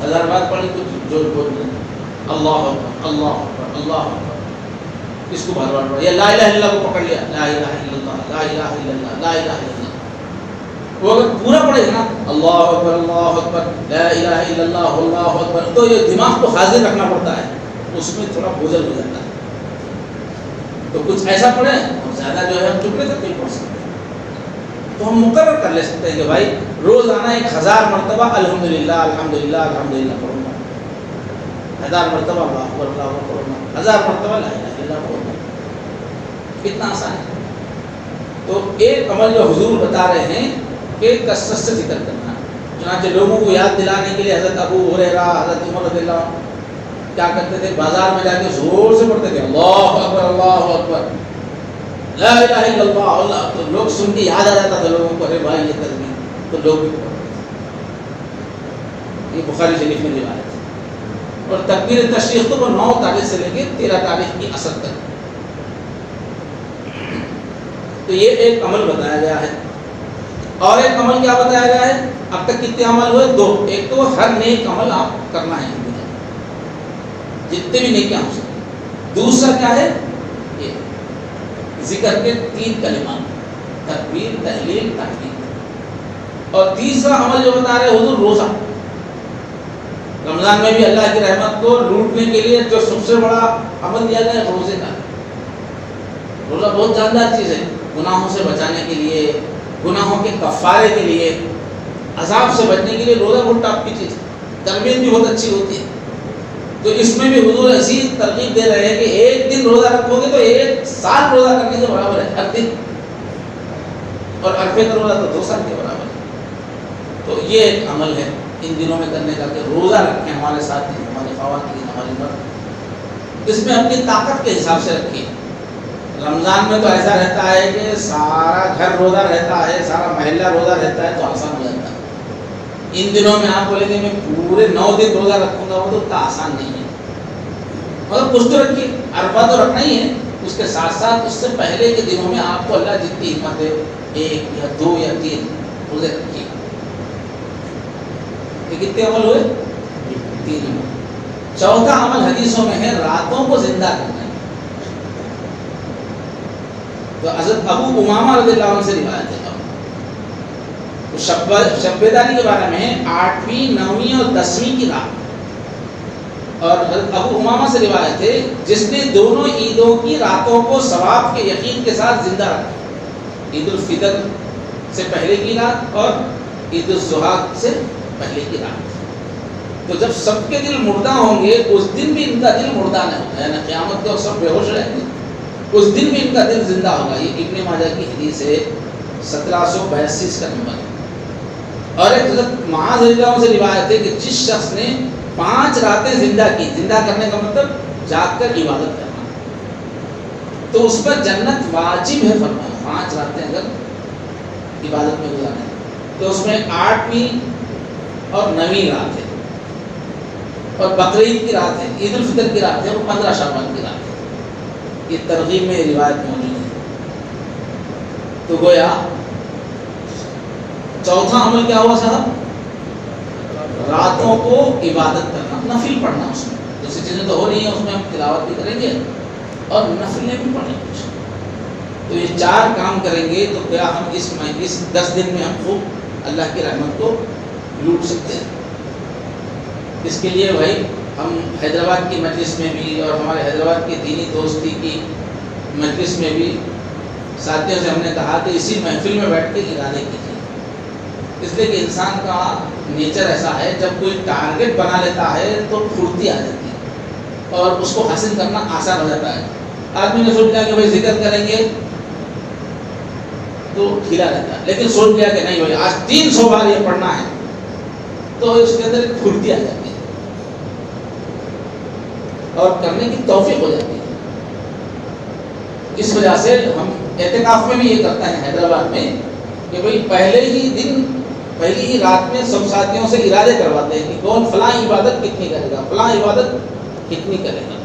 A: 1000 بار پڑھی کچھ جو بوجھ نہیں. اللہ اکبر اس کو بار بار پڑھ, یا لا الہ الا اللہ کو پکڑ لیا, لا الہ الا اللہ لا الہ الا اللہ لا الہ الا اللہ. وہ اگر پورا پڑھے نا اللہ اکبر لا الہ الا اللہ اللہ اکبر, تو یہ دماغ کو حاضر رکھنا پڑتا ہے, اس میں تھوڑا بوجھل ہو جاتا ہے. تو کچھ ایسا پڑھے اور زیادہ جو ہے ہم ٹکڑے تک نہیں پڑھ سکتے. تو ہم مقرر کر لے سکتے ہیں کہ بھائی روزانہ 1000 مرتبہ الحمدللہ الحمدللہ الحمدللہ پڑھوں گا, 1000 مرتبہ اللہ اکبر پڑھوں گا, 1000 مرتبہ لا الہ الا اللہ پڑھوں گا. کتنا آسان ہے. تو ایک عمل جو حضور بتا رہے ہیں کہ کثرت سے ذکر کرنا. چنانچہ لوگوں کو یاد دلانے کے لیے حضرت ابو ہریرہ، حضرت عمر رضی اللہ عنہ کیا کرتے تھے، بازار میں جا کے زور سے پڑھتے تھے اللہ اکبر اللہ اکبر لا الہ الا اللہ اللہ. تو لوگ سن کے یاد آ جاتا تھا لوگوں کو، ارے بھائی یہ تسبیح، تو لوگ بھی پڑھتے تھے. یہ بخاری شریف میں روایت ہے. اور تکبیر تشریق تو وہ 9 تاریخ سے لے کے 13 تاریخ کی اثر تک. تو یہ ایک عمل بتایا گیا ہے. اور ایک عمل کیا بتایا گیا ہے؟ اب تک کتنے عمل ہوئے؟ 2. ایک تو ہر نیک عمل آپ کرنا ہے جتنے بھی نیکیاں ہو سکیں. دوسرا کیا ہے؟ یہ ذکر کے 3 کلمات، تکبیر، تحلیل، تحمید. اور تیسرا عمل جو بتا رہے حضور، روزہ. رمضان میں بھی اللہ کی رحمت کو لوٹنے کے لیے جو سب سے بڑا عمل دیا گیا ہے روزے کا. روزہ بہت جاندار چیز ہے، گناہوں سے بچانے کے لیے، گناہوں کے کفارے کے لیے، عذاب سے بچنے کے لیے روزہ بہت ٹاپ کی چیز ہے. تربیت بھی بہت اچھی ہوتی ہے. تو اس میں بھی حضور عزیز ترغیب دے رہے ہیں کہ ایک دن روزہ رکھو گے تو 1 سال روزہ کرنے کے برابر ہے ہر دن. اور عرفے کا روزہ تو 2 سال کے برابر ہے. تو یہ ایک عمل ہے ان دنوں میں کرنے کا کہ روزہ رکھیں ہمارے ساتھ، ہمارے خواتین، ہمارے مرد. اس میں اپنی طاقت کے حساب سے رکھیں. رمضان میں تو ایسا رہتا ہے کہ سارا گھر روزہ رہتا ہے، سارا محلہ روزہ رہتا ہے، تو آسان ہو جاتا ہے. ان دنوں میں آپ بولیں گے میں پورے 9 دن روزہ رکھوں گا، وہ تو اتنا آسان نہیں ہے. مگر کچھ تو رکھیے، عرفہ تو رکھنا ہی ہے. اس کے ساتھ ساتھ اس سے پہلے کے دنوں میں آپ کو اللہ جتنی ہمت دے 1 یا 2 یا 3 روزے رکھیے. یہ کتنے عمل ہوئے؟ 3 عمل. چوتھا عمل حدیثوں میں ہے راتوں کو زندہ کرنا ہے. تو حضرت ابو امامہ رضی اللہ عنہ سے روایت ہے. شب بیداری کے بارے میں 8ویں، 9ویں اور 10ویں کی رات. اور حضرت ابو امامہ سے روایت ہے جس نے دونوں عیدوں کی راتوں کو ثواب کے یقین کے ساتھ زندہ رکھا. عید الفطر سے پہلے کی رات اور عید الاضحیٰ سے پہلے کی رات. تو جب سب کے دل مردہ ہوں گے اس دن بھی ان کا دل مردہ نہیں ہوگا، یعنی قیامت کے وقت سب بے ہوش رہیں گے، اس دن بھی ان کا دل زندہ ہوگا. یہ ابن ماجہ کی حدیث ہے، 1782 کا نمبر. اور ایک حضرت معاذ رضی اللہ عنہ سے روایت ہے کہ جس شخص نے 5 راتیں زندہ کی، زندہ کرنے کا مطلب جاگ کر عبادت کرنا، تو اس پر جنت واجب ہے فرمایا. 5 راتیں اگر عبادت میں گزاریں تو اس میں 8ویں اور 9ویں رات ہے، اور بقرعید کی رات ہے، عید الفطر کی رات ہے، اور 15 شعبان کی رات ہے. یہ ترغیب میں روایت موجود ہے. تو گویا چوتھا عمل کیا ہوا صاحب؟ راتوں کو عبادت کرنا، نفل پڑھنا. اس میں دوسری چیزیں تو ہو رہی ہیں، اس میں ہم تلاوت بھی کریں گے اور نفلیں بھی پڑھیں گے. تو یہ 4 کام کریں گے تو کیا ہم اس 10 دن میں ہم خوب اللہ کی رحمت کو لوٹ سکتے ہیں. اس کے لیے بھائی ہم حیدرآباد کی مجلس میں بھی اور ہمارے حیدرآباد کی دینی دوستی کی مجلس میں بھی ساتھیوں سے ہم نے کہا کہ اسی محفل میں بیٹھ کے ارادے کیجیے. اس لیے کہ انسان کا نیچر ایسا ہے، جب کوئی ٹارگٹ بنا لیتا ہے تو پھرتی آ جاتی ہے اور اس کو حاصل کرنا آسان ہو جاتا ہے. آدمی نے سوچ لیا کہ بھائی ذکر کریں گے تو کھلا رہتا ہے، لیکن سوچ لیا کہ نہیں بھائی آج 300 بار یہ پڑھنا ہے تو اس کے اندر ایک پھرتی آ جاتی ہے اور کرنے کی توفیق ہو جاتی ہے. اس وجہ سے ہم اعتکاف میں بھی یہ کرتے ہیں حیدرآباد میں کہ بھائی پہلی ہی رات میں سب ساتھیوں سے ارادے کرواتے ہیں کہ کون فلاں عبادت کتنی کرے گا، فلاں عبادت کتنی کرے گا.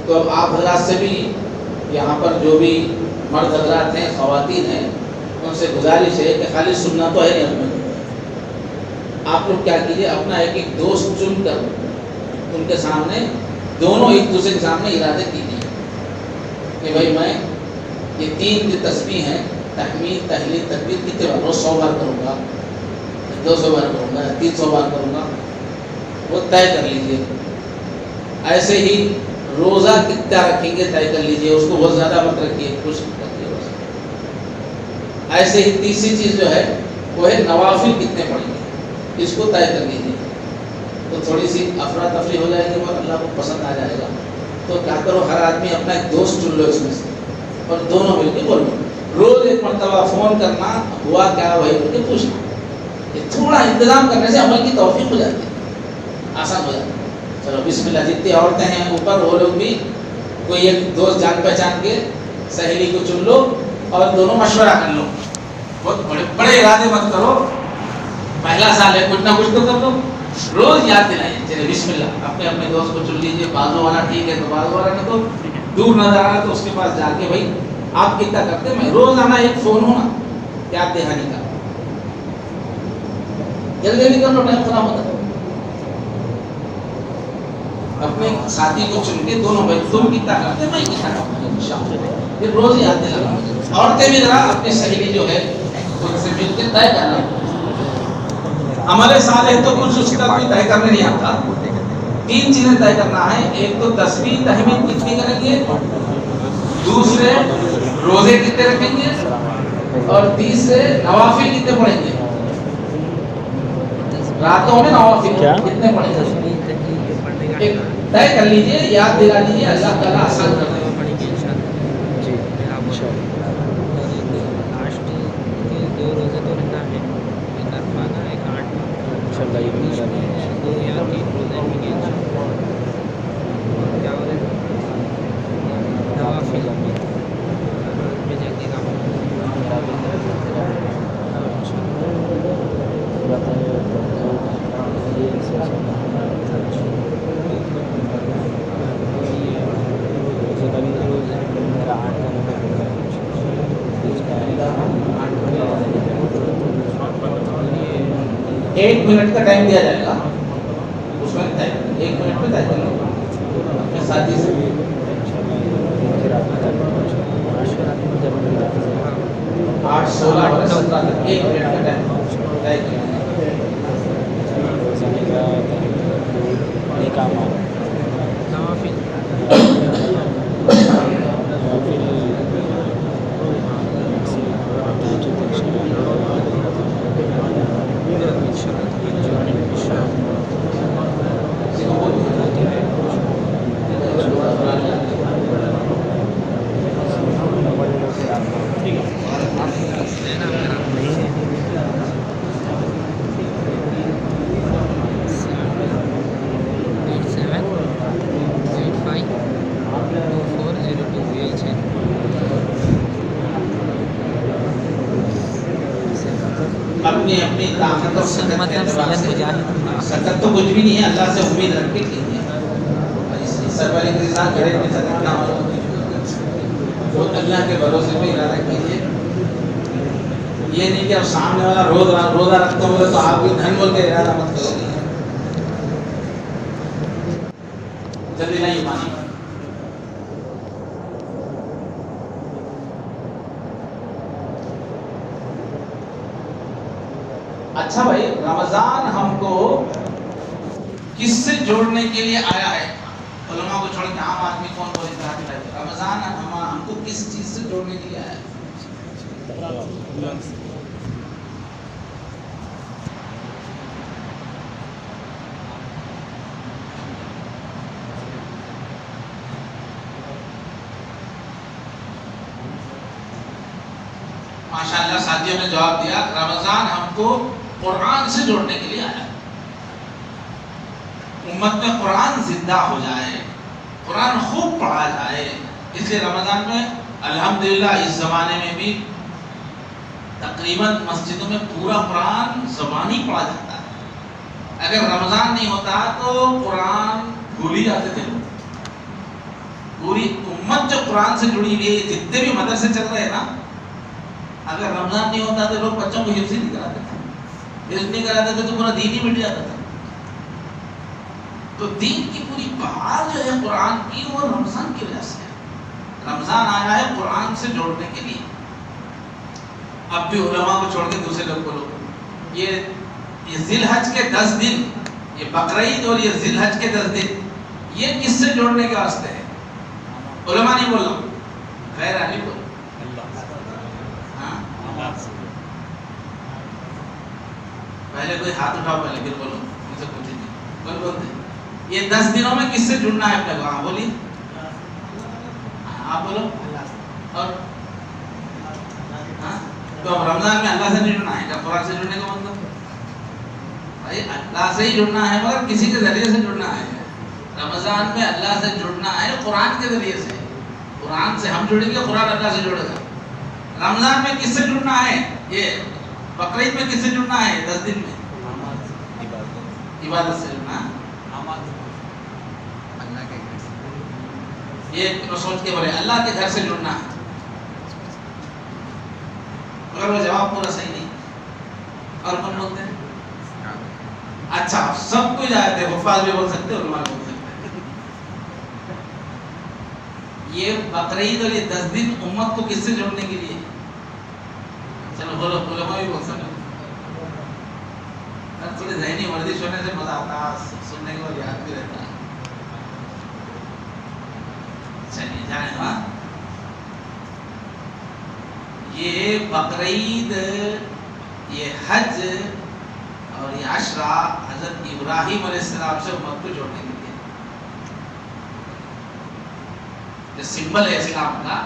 A: تو اب آپ حضرات سے بھی یہاں پر جو بھی مرد حضرات ہیں، خواتین ہیں، ان سے گزارش ہے کہ خالی سننا تو ہے نہیں ہمیں. آپ لوگ کیا کیجیے، اپنا ایک دوست چن کر ان کے سامنے، دونوں ایک دوسرے کے سامنے ارادے کیجیے کہ بھائی میں یہ 3 جو تسبیح ہیں، تحمید، تحلیل، تکبیر، کتنے بار روز 100 بار کروں گا، 200 بار کروں گا، 300 بار کروں گا، وہ طے کر لیجیے. ایسے ہی روزہ کتنا رکھیں گے طے کر لیجیے، اس کو بہت زیادہ مت رکھیے، کچھ رکھیے روزہ. ایسے ہی تیسری چیز جو ہے وہ ہے نوافل کتنے پڑھیں گے، اس کو طے کر لیجیے. تو تھوڑی سی افراتفری ہو جائے گی اور اللہ کو پسند آ جائے گا. تو کیا کرو، ہر آدمی اپنا ایک دوست چن لو اس میں سے، اور دونوں مل کے بولو. روز ایک مرتبہ فون کرنا ہوا کیا وہی بول کے پوچھنا. یہ تھوڑا انتظام کرنے سے عمل کی توفیق ہو جاتی ہے, آسان ہو جاتی ہے. چلو بسم اللہ. جتنی عورتیں ہیں اوپر وہ لوگ بھی کوئی ایک دوست جان پہچان کے سہیلی کو چن لو اور دونوں مشورہ کر لو. بہت بڑے بڑے ارادے مت کرو, پہلا سال ہے کچھ نہ کچھ تو کر لو. روز یاد دلائیے چلے بسم اللہ. اپنے اپنے دوست کو چن لیجیے. بازو والا ٹھیک ہے تو بازو والا, نہیں تو دور نظر آ رہا تو اس کے پاس جا کے بھائی آپ کتنا کرتے, میں روزانہ ایک فون ہوں نا یاد دہانی کا. جلدی جلدی کر لو, ٹائم خراب ہوتا ہے. اپنے ساتھی کو چن کے دونوں بھائی تم کتنا کرتے میں کتنا کرتا ہوں, پھر روز یاد دلانا. عورتیں بھی ذرا اپنی سہیلی جو ہے خود سے مل کے طے کرنا. عمل صالح تو کچھ اس کا کوئی طے کرنے نہیں آتا. 3 چیزیں طے کرنا ہے. ایک تو تسبیح تحمید کتنی کریں گے, دوسرے روزے کتنے رکھیں گے, اور تیسرے نوافل کتنے پڑھیں گے. راتوں میں نوافل کتنے پڑھیں گے ایک طے کر لیجئے, یاد دلا دیجئے, اللہ تعالیٰ آسان کر دے گا. ایک منٹ کا ٹائم دیا جائے گا, اس میں 1 منٹ میں طے کر لو اپنے ساتھی سے. 8-16 اور 17 تک 1 منٹ کا ٹائم طے کر اپنی طاقت اور سکت تو کچھ بھی نہیں ہے, اللہ سے امید رکھ کے کیجیے. سرور رضا گھڑے میں سکت نہ ہو, وہ اللہ کے بھروسے پہ ارادہ کیجیے. یہ نہیں کہ اب سامنے والا روزہ رکھتا ہوں تو آپ بھی دھن بول کے ارادہ مت کرو. جلدی نہیں مانی. اچھا بھائی, رمضان ہم کو کس سے جوڑنے کے لیے آیا ہے؟ علماء کو چھوڑ کے عام آدمی کون بولے گا؟ رمضان ہم کو کس چیز سے جوڑنے کے لیے آیا ہے؟ ماشاءاللہ ساتھیوں نے جواب دیا, رمضان ہم کو قرآن سے جوڑنے کے لیے آیا. امت میں قرآن زندہ ہو جائے, قرآن خوب پڑھا جائے. اس لیے رمضان میں الحمدللہ اس زمانے میں بھی تقریباً مسجدوں میں پورا قرآن زبانی پڑھا جاتا ہے. اگر رمضان نہیں ہوتا تو قرآن بھول ہی جاتے تھے لوگ. پوری امت جو قرآن سے جڑی ہوئی ہے, جتنے بھی مدرسے چل رہے ہیں نا, اگر رمضان نہیں ہوتا تو لوگ بچوں کو حفظ نہیں کراتے تھے. حفظ نہیں کراتے تھے تو پورا دین ہی مٹ جاتا تھا. تو دین کی پوری بہار جو ہے قرآن کی, وہ رمضان کی وجہ سے ہے. رمضان آیا ہے قرآن سے جوڑنے کے لیے. اب بھی علماء کو چھوڑ کے دوسرے لوگ بولو, یہ ذی الحج کے 10 دن, یہ بقرعید اور یہ ذی الحج کے 10 دن, یہ کس سے جوڑنے کے واسطے ہے؟ علماء نہیں بول رہا ہوں, غیر علی بول. پہلے کوئی ہاتھ اٹھاؤ, پہلے پھر بولو, ان سے پوچھیں گے بولتے یہ 10 دنوں میں کس سے جڑنا ہے اپنے کو؟ ہاں بولیے, آپ بولو. اور تو اب رمضان میں اللہ سے نہیں جڑنا ہے، کیا قرآن سے جڑنے کا مطلب بھائی اللہ سے ہی جڑنا ہے مگر کسی کے ذریعے سے جڑنا ہے. رمضان میں اللہ سے جڑنا ہے قرآن کے ذریعے سے. قرآن سے ہم جڑیں گے، قرآن اللہ سے جڑے گا. رمضان میں کس سے جڑنا ہے؟ یہ بقرعید میں کس سے جڑنا ہے؟ 10 دن میں عبادت سے جڑنا ہے. یہ سوچ کے بولے اللہ کے گھر سے جڑنا ہے، مگر وہ جواب پورا صحیح نہیں. اور کون بولتے ہیں؟ اچھا سب کچھ آئے تھے، حفاظ بھی بول سکتے، علماء بھی بول سکتے. یہ بقرعید اور یہ 10 دن امت کو کس سے جوڑنے کے لیے؟ چلو بولو، علماء بھی بول سکتے. تھوڑی ذہنی ورزش ہونے سے مزہ آتا، سننے کے بعد یاد بھی رہتا ہے. چلیے جائیں. ہاں یہ بقرعید، یہ حج اور یہ عشرہ حضرت ابراہیم علیہ السلام سے امت کو جوڑنے کے لیے جو سمبل ہے اسلام کا،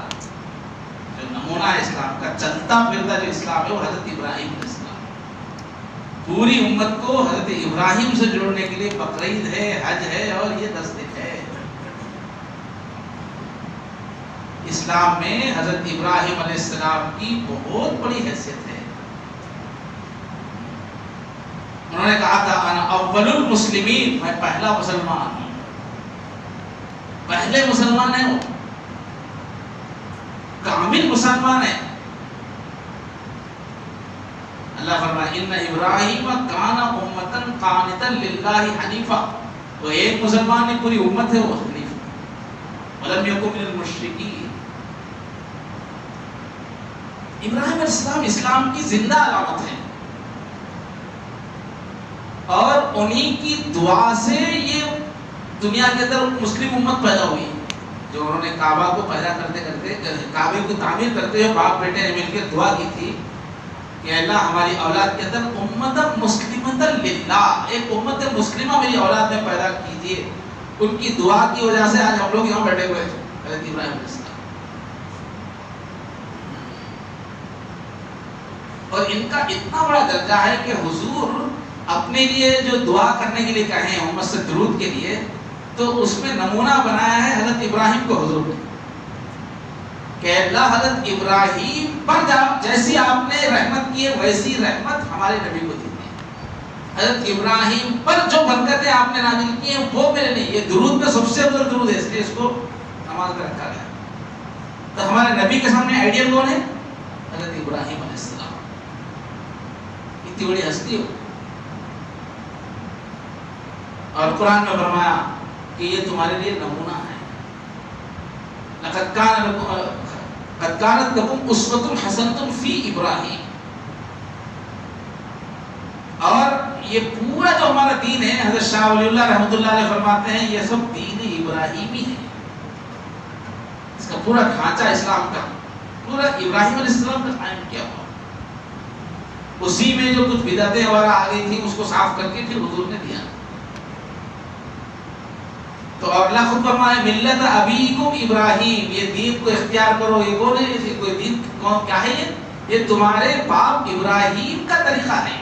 A: جو نمونہ ہے اسلام کا، چلتا پھرتا جو اسلام ہے وہ حضرت ابراہیم علیہ السلام. پوری امت کو حضرت ابراہیم سے جوڑنے کے لیے بقرعید ہے، حج ہے اور یہ 10 دن ہے. اسلام میں حضرت ابراہیم علیہ السلام کی بہت بڑی حیثیت ہے. انہوں نے کہا تھا انا اول المسلمین، میں پہلا مسلمان ہوں. پہلے مسلمان ہیں، وہ کامل مسلمان ہے. اللہ فرمائے ان ابراہیم کان امتا قانتا للہ حنیفا، وہ ایک مسلمان نہیں، پوری امت ہے وہ حنیف. ولم یکن من المشرکین. ابراہیم علیہ السلام اسلام کی زندہ علامت ہے، اور انہی کی دعا سے یہ دنیا کے اندر مسلم امت پیدا ہوئی. جو انہوں نے کعبہ کو پیدا کرتے کرتے، کعبے کو تعمیر کرتے ہوئے باپ بیٹے نے مل کے دعا کی تھی کہ اللہ ہماری اولاد کے اندر امت مسلمۃ للہ، ایک امت مسلمہ میری اولاد میں پیدا کیجیے. ان کی دعا کی وجہ سے آج ہم لوگ یہاں بیٹھے ہوئے ہیں. حضرت ابراہیم علیہ السلام. اور ان کا اتنا بڑا درجہ ہے کہ حضور اپنے لیے جو دعا کرنے کے لیے کہیں امت سے درود کے لیے، تو اس میں نمونہ بنایا ہے حضرت ابراہیم کو حضور نے کہ اللہ حضرت ابراہیم پر جیسی آپ نے رحمت کی ہے ویسی رحمت ہمارے نبی کو دی ہے. حضرت ابراہیم پر جو برکتیں آپ نے نازل کی ہیں وہ میرے لیے، یہ درود میں سب سے افضل درود ہے، اس لیے اس کو نماز میں رکھا گیا. تو ہمارے نبی کے سامنے آئیڈیل کون ہے؟ حضرت ابراہیم علیہ السلام. اتنی بڑی ہستی ہو. اور قرآن میں فرمایا کہ یہ تمہارے لیے نمونہ ہے. قد کانت لکم اسوۃ حسنۃ فی ابراہیم. اور یہ پورا جو ہمارا دین ہے، حضرت شاہ ولی اللہ رحمۃ اللہ علیہ فرماتے ہیں یہ سب دین ابراہیمی ہے. اس کا پورا ڈھانچہ اسلام کا پورا ابراہیم علیہ السلام کا قائم کیا ہوا. اسی میں جو کچھ بدعتیں وغیرہ آ گئی تھی اس کو صاف کر کے پھر حضور نے دیا. تو اللہ خود فرمائے ملت ابیکم ابراہیم، یہ دین کو اختیار کرو. یہ کون ہے؟ یہ کوئی دین کون کیا ہے؟ یہ تمہارے باپ ابراہیم کا طریقہ ہے.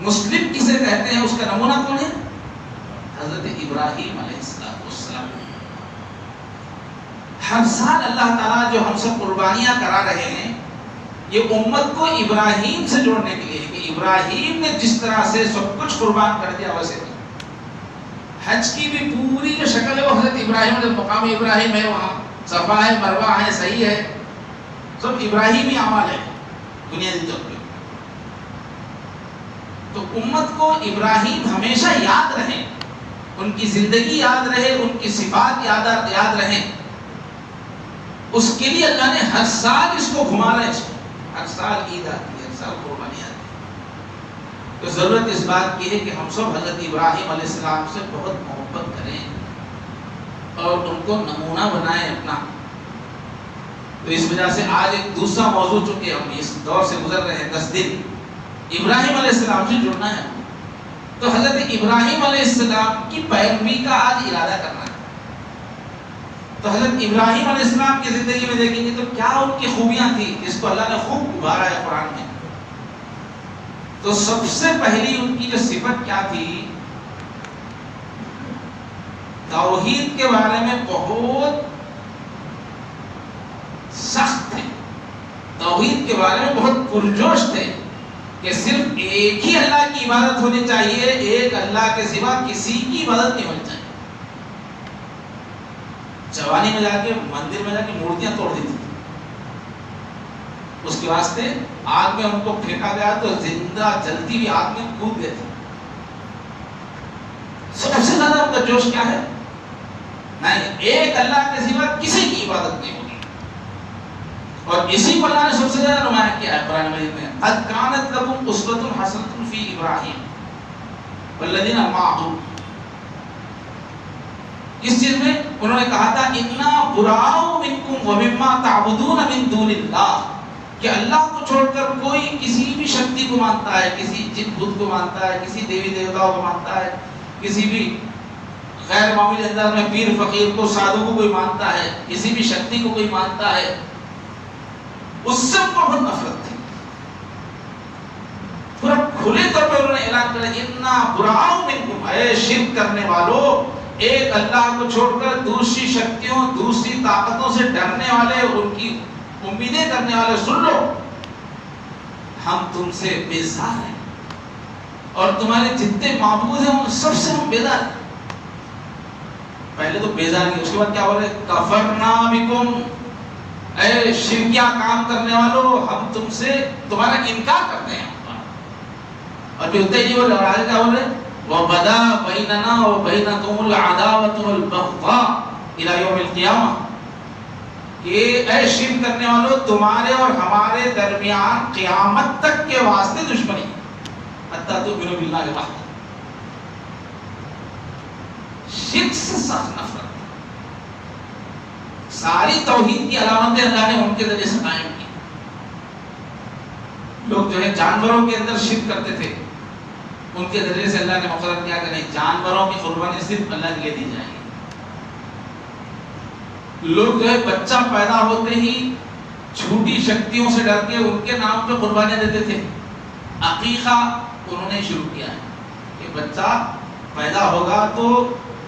A: مسلم کسے کہتے ہیں؟ اس کا نمونہ کون ہے؟ حضرت ابراہیم علیہ السلام. ہر سال اللہ تعالیٰ جو ہم سب قربانیاں کرا رہے ہیں یہ امت کو ابراہیم سے جوڑنے کے لیے کہ ابراہیم نے جس طرح سے سب کچھ قربان کر دیا ویسے. حج کی بھی پوری جو شکل ہے وہ حضرت ابراہیم علیہ مقام ابراہیم ہے. وہاں صفا ہے، مروہ ہے، صحیح ہے، سب ابراہیمی اعمال ہے دنیا کی طرف. تو امت کو ابراہیم ہمیشہ یاد رہے، ان کی زندگی یاد رہے، ان کی صفات یاد رہیں. اس کے لیے اللہ نے ہر سال اس کو گھما رہے ہیں. ہر سال عید آتی ہے، ہر سال قربانی آتی ہے. تو ضرورت اس بات کی ہے کہ ہم سب حضرت ابراہیم علیہ السلام سے بہت محبت کریں اور ان کو نمونہ بنائیں اپنا. تو اس وجہ سے آج ایک دوسرا موضوع چونکہ ہم اس دور سے گزر رہے ہیں 10 دن ابراہیم علیہ السلام سے جڑنا ہے، تو حضرت ابراہیم علیہ السلام کی پیروی کا آج ارادہ کرنا ہے. تو حضرت ابراہیم علیہ السلام کی زندگی میں دیکھیں گے تو کیا ان کی خوبیاں تھیں جس کو اللہ نے خوب ابھارا ہے قرآن میں. تو سب سے پہلی ان کی جو صفت کیا تھی، توحید کے بارے میں بہت سخت تھے، توحید کے بارے میں بہت پرجوش تھے کہ صرف ایک ہی اللہ کی عبادت ہونی چاہیے، ایک اللہ کے سوا کسی کی عبادت نہیں ہونی چاہیے. جوانی میں جا کے مندر میں جا کے مورتیاں توڑ دی تھی، اس کے واسطے آگ میں ان کو پھینکا گیا تو زندہ جلتی ہوئی آگ میں کود گئے تھے. سب سے زیادہ ان کا جوش کیا ہے؟ نہیں، ایک اللہ کے سوا کسی کی عبادت نہیں ہوگی. اور اسی کو اللہ نے سب سے زیادہ نمایاں کیا ہے قرآن مجید میں. قد کانت لکم اسوۃ حسنۃ فی ابراہیم والذین معہ. اس چیز میں انہوں نے کہا تھا انا براء منکم ومما تعبدون من دون اللہ، کہ اللہ کو چھوڑ کر کوئی کسی بھی شکتی کو مانتا ہے، کسی جن بت کو مانتا ہے، کسی دیوی دیوتاؤں کو مانتا ہے، کسی بھی غیر معمولی انداز میں پیر فقیر کو، سادھو کو کوئی مانتا ہے، کسی بھی شکتی کو کوئی مانتا ہے، اس سے ان کو بہت نفرت تھی. پورا کھلے طور پر انہوں نے اعلان کیا انا براء منکم، اے شرک کرنے والوں، ایک اللہ کو چھوڑ کر دوسری شکتیوں، دوسری طاقتوں سے ڈرنے والے اور ان کی امیدیں کرنے والے، سن لو، ہم تم سے بیزار ہیں اور تمہارے جتنے معبود ہیں ان سب سے ہم بیزار ہیں. پہلے تو بیزار کی، اس کے بعد کیا بولے؟ کفرنا بکم، اے شرکیہ کام کرنے والوں، ہم تم سے تمہارا انکار کرتے ہیں. اور پھر اتنے ہی بولے، اور آگے کیا بولے؟ وَبَدَا بَيْنَنَا وَبَيْنَكُمُ الْعَدَاوَةُ وَالْبَغْضَاءُ إِلَى يَوْمِ الْقِيَامَةِ، کہ اے شرک کرنے والوں، تمہارے اور ہمارے درمیان قیامت تک کے واسطے دشمنی، حتیٰ تؤمنوا باللہ وحدہ. شرک سے سخت نفرت. ساری توحید کی علامتیں اللہ نے ان کے ذریعے سے قائم کی. لوگ جو ہے جانوروں کے اندر شرک کرتے تھے، ان کے ذریعے سے اللہ نے مقرر کیا کہ نہیں، جانوروں کی قربانی صرف اللہ کے لیے دی جائے گی. لوگ جو ہے بچہ پیدا ہوتے ہی جھوٹی شکتیوں سے ڈر کے ان کے نام پہ قربانیاں دیتے تھے. عقیقہ انہوں نے شروع کیا ہے کہ بچہ پیدا ہوگا تو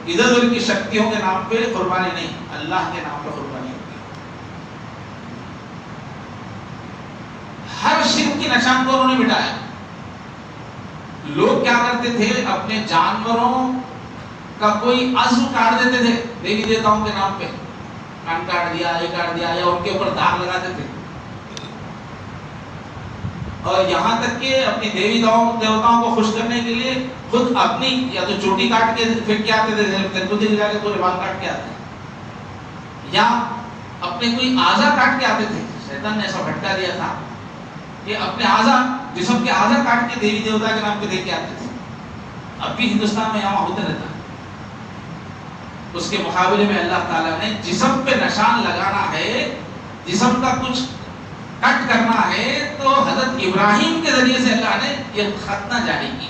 A: ادھر ادھر کی شکتیوں کے نام پہ قربانی نہیں، اللہ کے نام پہ قربانی ہوگی. ہر شرک کی نشان کو انہوں نے مٹایا. لوگ کیا کرتے تھے، اپنے جانوروں کا کوئی عضو کاٹ دیتے تھے دیوی دیوتاؤں کے نام پہ، کان کاٹ دیا، یہ کاٹ دیا، یا ان کے اوپر داغ لگاتے تھے. اور یہاں تک کہ اپنی دیوی دیوتاؤں کو خوش کرنے کے لیے خود اپنی یا تو چوٹی کاٹ کے پھر کیا آتے تھے، تلکوتی لگا کے پورے بال کاٹ کے آتے ہیں، یا اپنے کوئی اعضا کاٹ کے آتے تھے. شیطان نے ایسا بھٹکا دیا تھا کہ اپنے اعضا، جسم کے اعضا کاٹ کے دیوی دیوتا کے نام پہ دے کے آتے تھے. اب بھی ہندوستان میں یہاں ہوتے رہتا ہے. اس کے مقابلے میں اللہ تعالیٰ نے جسم پہ نشان لگانا ہے، جسم کا کچھ کٹ کرنا ہے، تو حضرت ابراہیم کے ذریعے سے اللہ نے یہ ختنہ جاری کی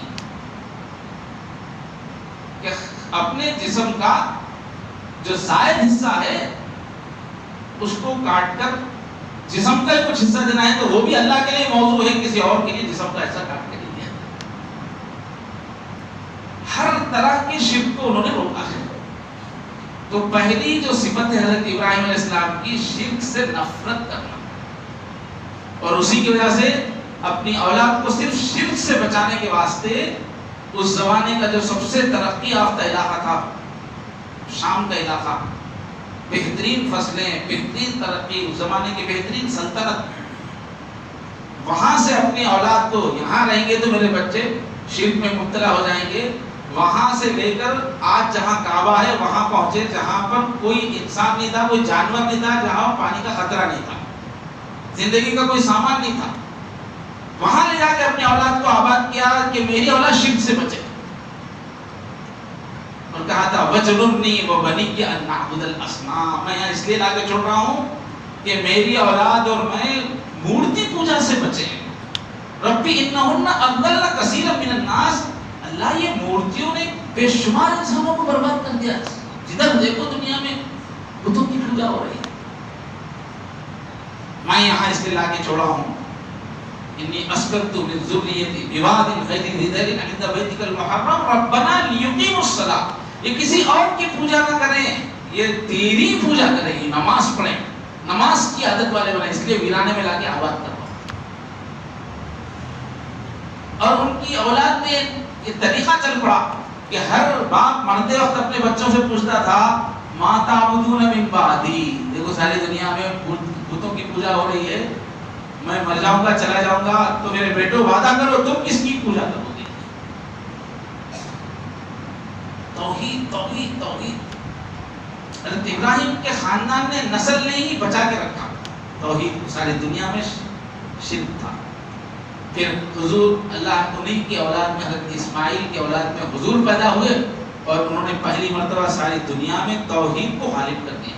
A: کہ اپنے جسم کا جو زائد حصہ ہے اس کو کاٹ کر جسم کا کچھ حصہ دینا ہے، تو وہ بھی اللہ کے لیے موضوع ہے، کسی اور کے لیے جسم کا حصہ کاٹ کے نہیں دیا. ہر طرح کی شرک کو انہوں نے روکا ہے. تو پہلی جو صفت ہے حضرت ابراہیم علیہ السلام کی، شرک سے نفرت کرنا، اور اسی کی وجہ سے اپنی اولاد کو صرف شرک سے بچانے کے واسطے اس زمانے کا جو سب سے ترقی یافتہ علاقہ تھا، شام کا علاقہ، بہترین فصلیں، بہترین ترقی، اس زمانے کی بہترین سلطنت، وہاں سے اپنی اولاد کو، یہاں رہیں گے تو میرے بچے شرک میں مبتلا ہو جائیں گے، وہاں سے لے کر آج جہاں کعبہ ہے وہاں پہنچے جہاں پر کوئی انسان نہیں تھا، کوئی جانور نہیں تھا، جہاں پانی کا خطرہ نہیں تھا، زندگی کا کوئی سامان نہیں تھا. وہاں لے جا کے اپنی اولاد کو آباد کیا کہ میری اولاد شرک سے بچے، اور کہا تھا وَجْنُبْنِي وَبَنِيَّ أَن نَعْبُدَ الْأَصْنَامَ، میں یہاں اس لیے لا کے چھوڑ رہا ہوں کہ میری اولاد اور میں مورتی پوجا سے بچیں. رَبِّ إِنَّهُنَّ أَضَلَّ كَثِيرًا مِنَ النَّاسِ، اللہ یہ مورتیوں نے بے شمار انسانوں کو برباد کر دیا. جدھر دیکھو دنیا میں بتوں کی پوجا ہو رہی ہے. میں یہاں اس لیے لا کے چھوڑا ہوں انی اسکنت من ذریتی بواد غیر ذی زرع عند بیتک المحرم ربنا لیقیموا الصلاۃ. یہ کسی اور کی پوجا نہ کریں, یہ تیری پوجا کریں, یہ نماز پڑھیں, نماز کی عادت والے بنیں. اس لیے ویرانے میں لا کے آباد کرو. اور ان کی اولاد میں یہ طریقہ چل پڑا کہ ہر باپ مرتے وقت اپنے بچوں سے پوچھتا تھا ما تعبدون من بعدی. دیکھو ساری دنیا میں بتوں کی پوجا ہو رہی ہے, میں مر جاؤں گا چلا جاؤں گا تو میرے بیٹوں وعدہ کرو تم کس کی پوجا کرو گے. توحید توحید توحید. حضرت ابراہیم کے خاندان نے نسل نے ہی بچا کے رکھا توحید. ساری دنیا میں شرک تھا. پھر حضور اللہ انہی کی اولاد میں حضرت اسماعیل کی اولاد میں حضور پیدا ہوئے اور انہوں نے پہلی مرتبہ ساری دنیا میں توحید کو غالب کر دیا.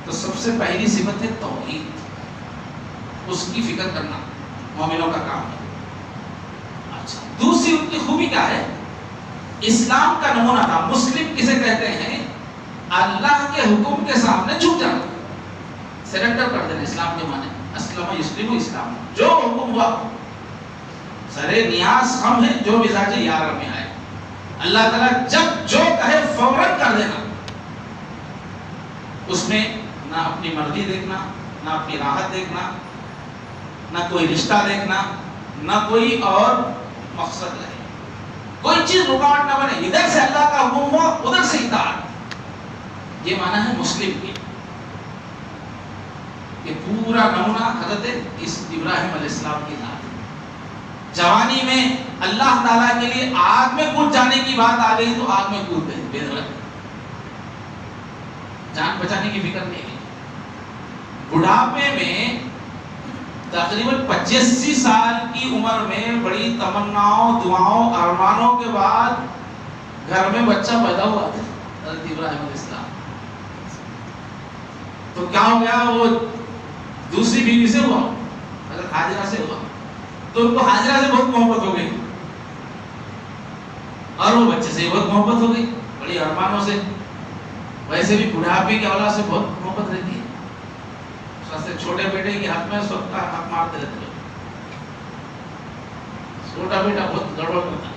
A: تو سب سے پہلی صفت ہے توحید, اس کی فکر کرنا مومنوں کا کام ہے. اچھا, دوسری ان کی خوبی کیا ہے؟ اسلام کا نمونہ تھا. مسلم کسے کہتے ہیں؟ اللہ کے حکم کے سامنے جھک جانا, سرنڈر کر دینا. اسلام کے معنی اسلم یسلم اسلام, جو حکم ہوا سرے نیاز ہم ہیں, جو مزاج یار میں آئے اللہ تعالیٰ جب جو کہے فوراً کر دینا. اس میں نہ اپنی مرضی دیکھنا, نہ اپنی راحت دیکھنا, نہ کوئی رشتہ دیکھنا, نہ کوئی اور مقصد رہے, کوئی چیز رکاوٹ نہ بنے. ادھر سے اللہ کا حکم ہو ادھر سے اطاعت. یہ معنی ہے مسلم کی. یہ پورا نمونہ حضرت ابراہیم علیہ السلام کی ذات ہے. جوانی میں اللہ تعالیٰ کے لیے آگ میں کود جانے کی بات آ گئی تو آگ میں کود گئے بے دھڑک, جان بچانے کی فکر نہیں ہے. بڑھاپے میں تقریباً 85 سال کی عمر میں بڑی تمناؤں دعاؤں ارمانوں کے بعد گھر میں بچہ پیدا ہوا تھا حضرت ابراہیم علیہ السلام. تو کیا ہو گیا, وہ دوسری بیوی سے ہوا, حضرت حاجرہ سے ہوا, تو ان کو حاجرہ سے بہت محبت ہو گئی اور وہ بچے سے بہت محبت ہو گئی, بڑی ارمانوں سے. ویسے بھی بڑھاپے کی اولاد سے بہت محبت رہتی ہے. چھوٹے بیٹے کے ہاتھ میں سب کا ہاتھ مارتے رہتے ہیں. چھوٹا بیٹا بہت گڑبڑ کرتا ہے.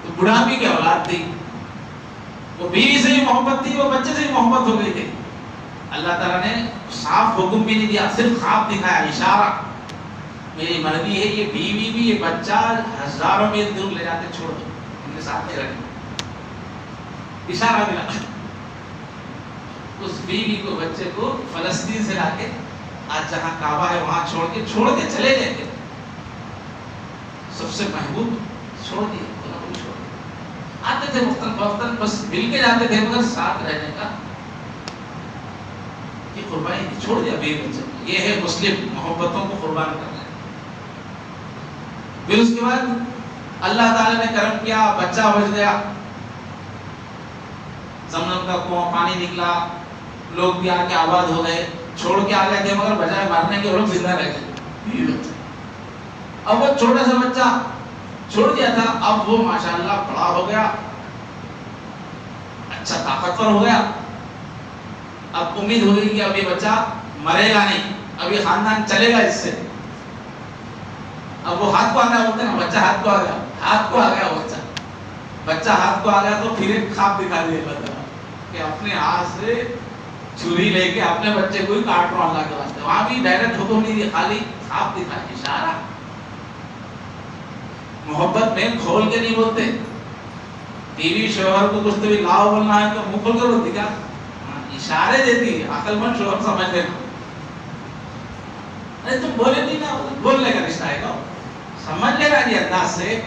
A: تو بڑھاپے کی اولاد تھی, وہ بیوی سے بھی محبت تھی, وہ بچے سے بھی محبت ہو گئی تھی. اللہ تعالیٰ نے صاف حکم بھی نہیں دیا, صرف خواب دکھایا, اشارہ. میری مرضی ہے یہ بیوی بھی یہ بچہ ہزاروں میل دور لے جاتے چھوڑ دو, ان کے ساتھ نہیں رکھیں. اشارہ ملا. اس بیوی کو بچے کو فلسطین سے لا کے آج جہاں کعبہ ہے وہاں چھوڑ کے چلے گئے تھے. سب سے محبوب چھوڑ دیے, آتے تھے وقتاً بس مل کے جاتے تھے, مگر ساتھ رہنے کا یہ قربانی چھوڑ دیا بیوی بچے. یہ ہے مسلم, محبتوں کو قربان کرنا ہے. پھر اس کے بعد اللہ تعالیٰ نے کرم کیا, بچہ بچ گیا, زمزم کا کنواں پانی نکلا, لوگ بھی آ کے آباد ہو گئے. چھوڑ کے آ گئے تھے مگر بجائے مارنے کے لوگ زندہ رہ گئے. اب وہ چھوٹا سا بچہ چھوڑ دیا تھا, اب وہ ماشاءاللہ بڑا ہو گیا, اچھا طاقتور ہو گیا. اب امید ہو گئی کہ اب یہ بچہ مرے گا نہیں, اب یہ خاندان چلے گا اس سے. اب وہ ہاتھ کو آ گیا, بولتے نا بچہ ہاتھ کو آ گیا, ہاتھ کو آ گیا بچہ ہاتھ کو آ گیا. تو پھر ایک خواب دکھا دیا اللہ تعالیٰ کہ اپنے ہاتھ سے چھری لے کے اپنے بچے کو ہی کاٹ رہا اللہ کے واسطے. وہاں بھی ڈائریکٹ حکم نہیں دیا, خالی خواب دکھا, اشارہ. محبت میں کھول کے نہیں بولتے. بیوی شوہر کو کچھ تو بھی لاؤ بولنا ہے تو منہ کھول کر بولتی کیا, اشارے دیتی. عقل مند شوہر سمجھ لینا, ارے تم بولے نہیں نا, بولنے کا رشتہ ہے نا, سمجھ لے گا یہ انداز سے.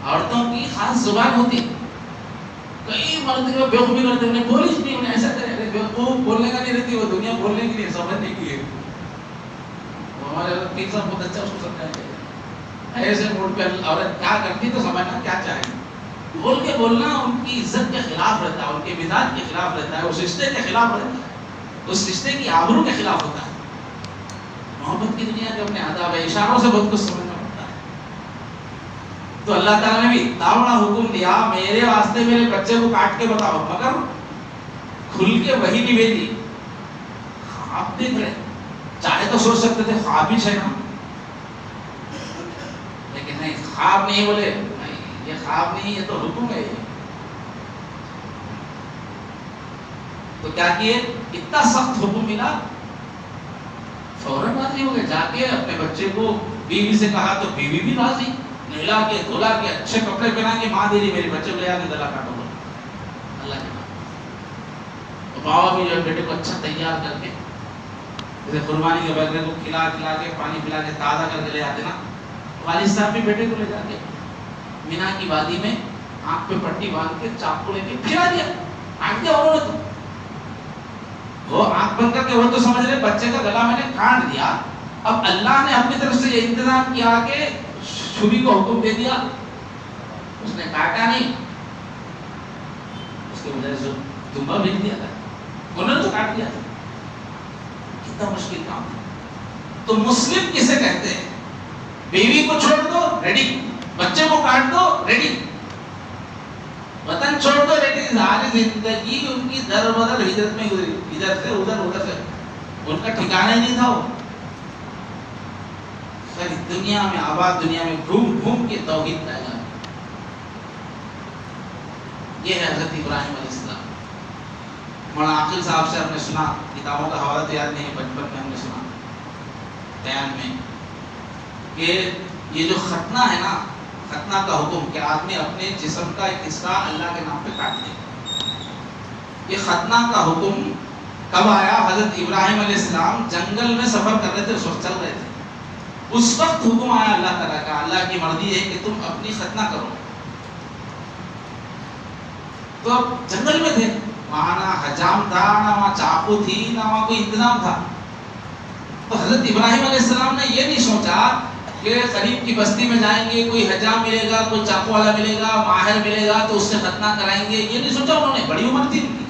A: عورتوں کی خاص زبان ہوتی, کئی مرد کو بیوقوفی کرتے, انہیں بولی نہیں, انہیں ایسا کرے. بیوقوف بولنے کا نہیں رہتی, وہ دنیا بولنے کے لیے سمجھنے کی ہے. ہمارے پیر صاحب بہت اچھا اس کو سمجھائے, ایسے موڈ پہ عورت کیا کرتی تو سمجھنا کیا چاہے. بول کے بولنا ان کی عزت کے خلاف رہتا ہے, ان کے مزاج کے خلاف رہتا ہے, اس رشتے کے خلاف رہتا ہے, اس رشتے کی آبرو کے خلاف ہوتا ہے. محبت کی دنیا کے اپنے آداب ہے, اشاروں سے بہت کچھ سمجھنا پڑتا ہے. تو اللہ تعالیٰ نے بھی اتنا بڑا حکم دیا میرے واسطے میرے بچے کو کاٹ کے بتاؤ، مگر کھل کے وہی نہیں بھیجی. خواب دیکھ رہے، چاہے تو سوچ سکتے تھے خواب ہی ہے نا، لیکن نہیں، خواب نہیں بولے، نہیں یہ خواب نہیں، یہ تو حکم ہے. تو کیا کیے، اتنا سخت حکم ملا فوراً راضی ہو گئے. جا کے اپنے بچے کو بیوی سے کہا تو بیوی بھی راضی، نہلا کے دھلا کے اچھے کپڑے پہنا کے ماں دے رہی میرے بچے کو لے آ کے گلا کاٹو. اللہ کے نام. بابا بھی جو ہے بیٹے کو اچھا تیار کر کے جیسے قربانی کے بکرے کو کھلا کے پانی پلا کے تازہ کر کے لے آتے نا، والد صاحب بھی بیٹے کو لے جا کے مینا کی وادی میں آنکھ پہ پٹی باندھ کے چاقو لے کے پھرا دیا. آنکھ دیا انہوں نے، تو وہ آنکھ بند کر کے وہ تو سمجھ رہے بچے کا گلا میں نے کاٹ دیا. اب اللہ نے اپنی طرف سے یہ انتظام کیا کہ چھری کو حکم دے دیا، اس نے کاٹا نہیں، اس کے بجائے سے دمبا بھیج دیا تھا، انہوں نے تو کاٹ دیا تھا. کتنا مشکل کام تھا. تو مسلم کسے کہتے ہیں؟ بیوی کو چھوڑ دو ریڈی، بچے کو کاٹ دو ریڈی، وطن چھوڑ دو ریڈی. ساری زندگی ان کی در بدر ہجرت میں گزری، ادھر سے ادھر ادھر سے، ان کا ٹھکانا ہی نہیں تھا. وہ ساری دنیا میں آباد دنیا میں گھوم گھوم کے توحید کا اعلان. یہ ہے حضرت ابراہیم علیہ السلام. مولانا عاقل صاحب سے ہم نے سنا، کتابوں کا حوالہ تو یاد نہیں، بچپن میں ہم نے سنا بیان میں، کہ یہ جو ختنہ ہے نا، ختنہ کا حکم کہ آدمی اپنے جسم کا ایک حصہ اللہ کے نام پہ کاٹ دے، یہ ختنہ کا حکم کب آیا؟ حضرت ابراہیم علیہ السلام جنگل میں سفر کر رہے تھے، اس وقت چل رہے تھے، اس وقت حکم آیا اللہ تعالیٰ کا. اللہ کی مرضی ہے کہ تم اپنی ختنہ کرو. تو اب جنگل میں تھے، وہاں نہ حجام تھا، نہ وہاں چاقو تھی، نہ وہاں کوئی انتظام تھا. تو حضرت ابراہیم علیہ السلام نے یہ نہیں سوچا کہ قریب کی بستی میں جائیں گے، کوئی حجام ملے گا، کوئی چاقو والا ملے گا، ماہر ملے گا تو اس سے ختنہ کرائیں گے، یہ نہیں سوچا انہوں نے. بڑی عمر تھی ان کی.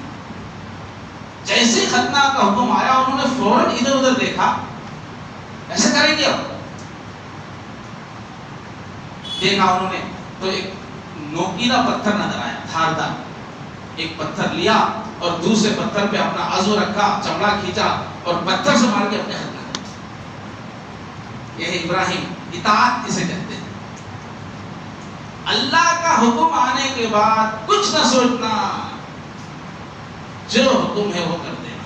A: جیسے ختنہ کا حکم آیا انہوں نے فوراً ادھر ادھر دیکھا، ایسے کریں گے. اب دیکھا انہوں نے تو ایک نوکیلا پتھر نظر آیا، دھاردار. ایک پتھر لیا اور دوسرے پتھر پہ اپنا عضو رکھا، چمڑا کھینچا اور پتھر سے مار کے اپنے ختنہ کیا. یہ ابراہیم، اطاعت کسے کہتے ہیں؟ اللہ کا حکم آنے کے بعد کچھ نہ سوچنا، جو حکم ہے وہ کر دینا.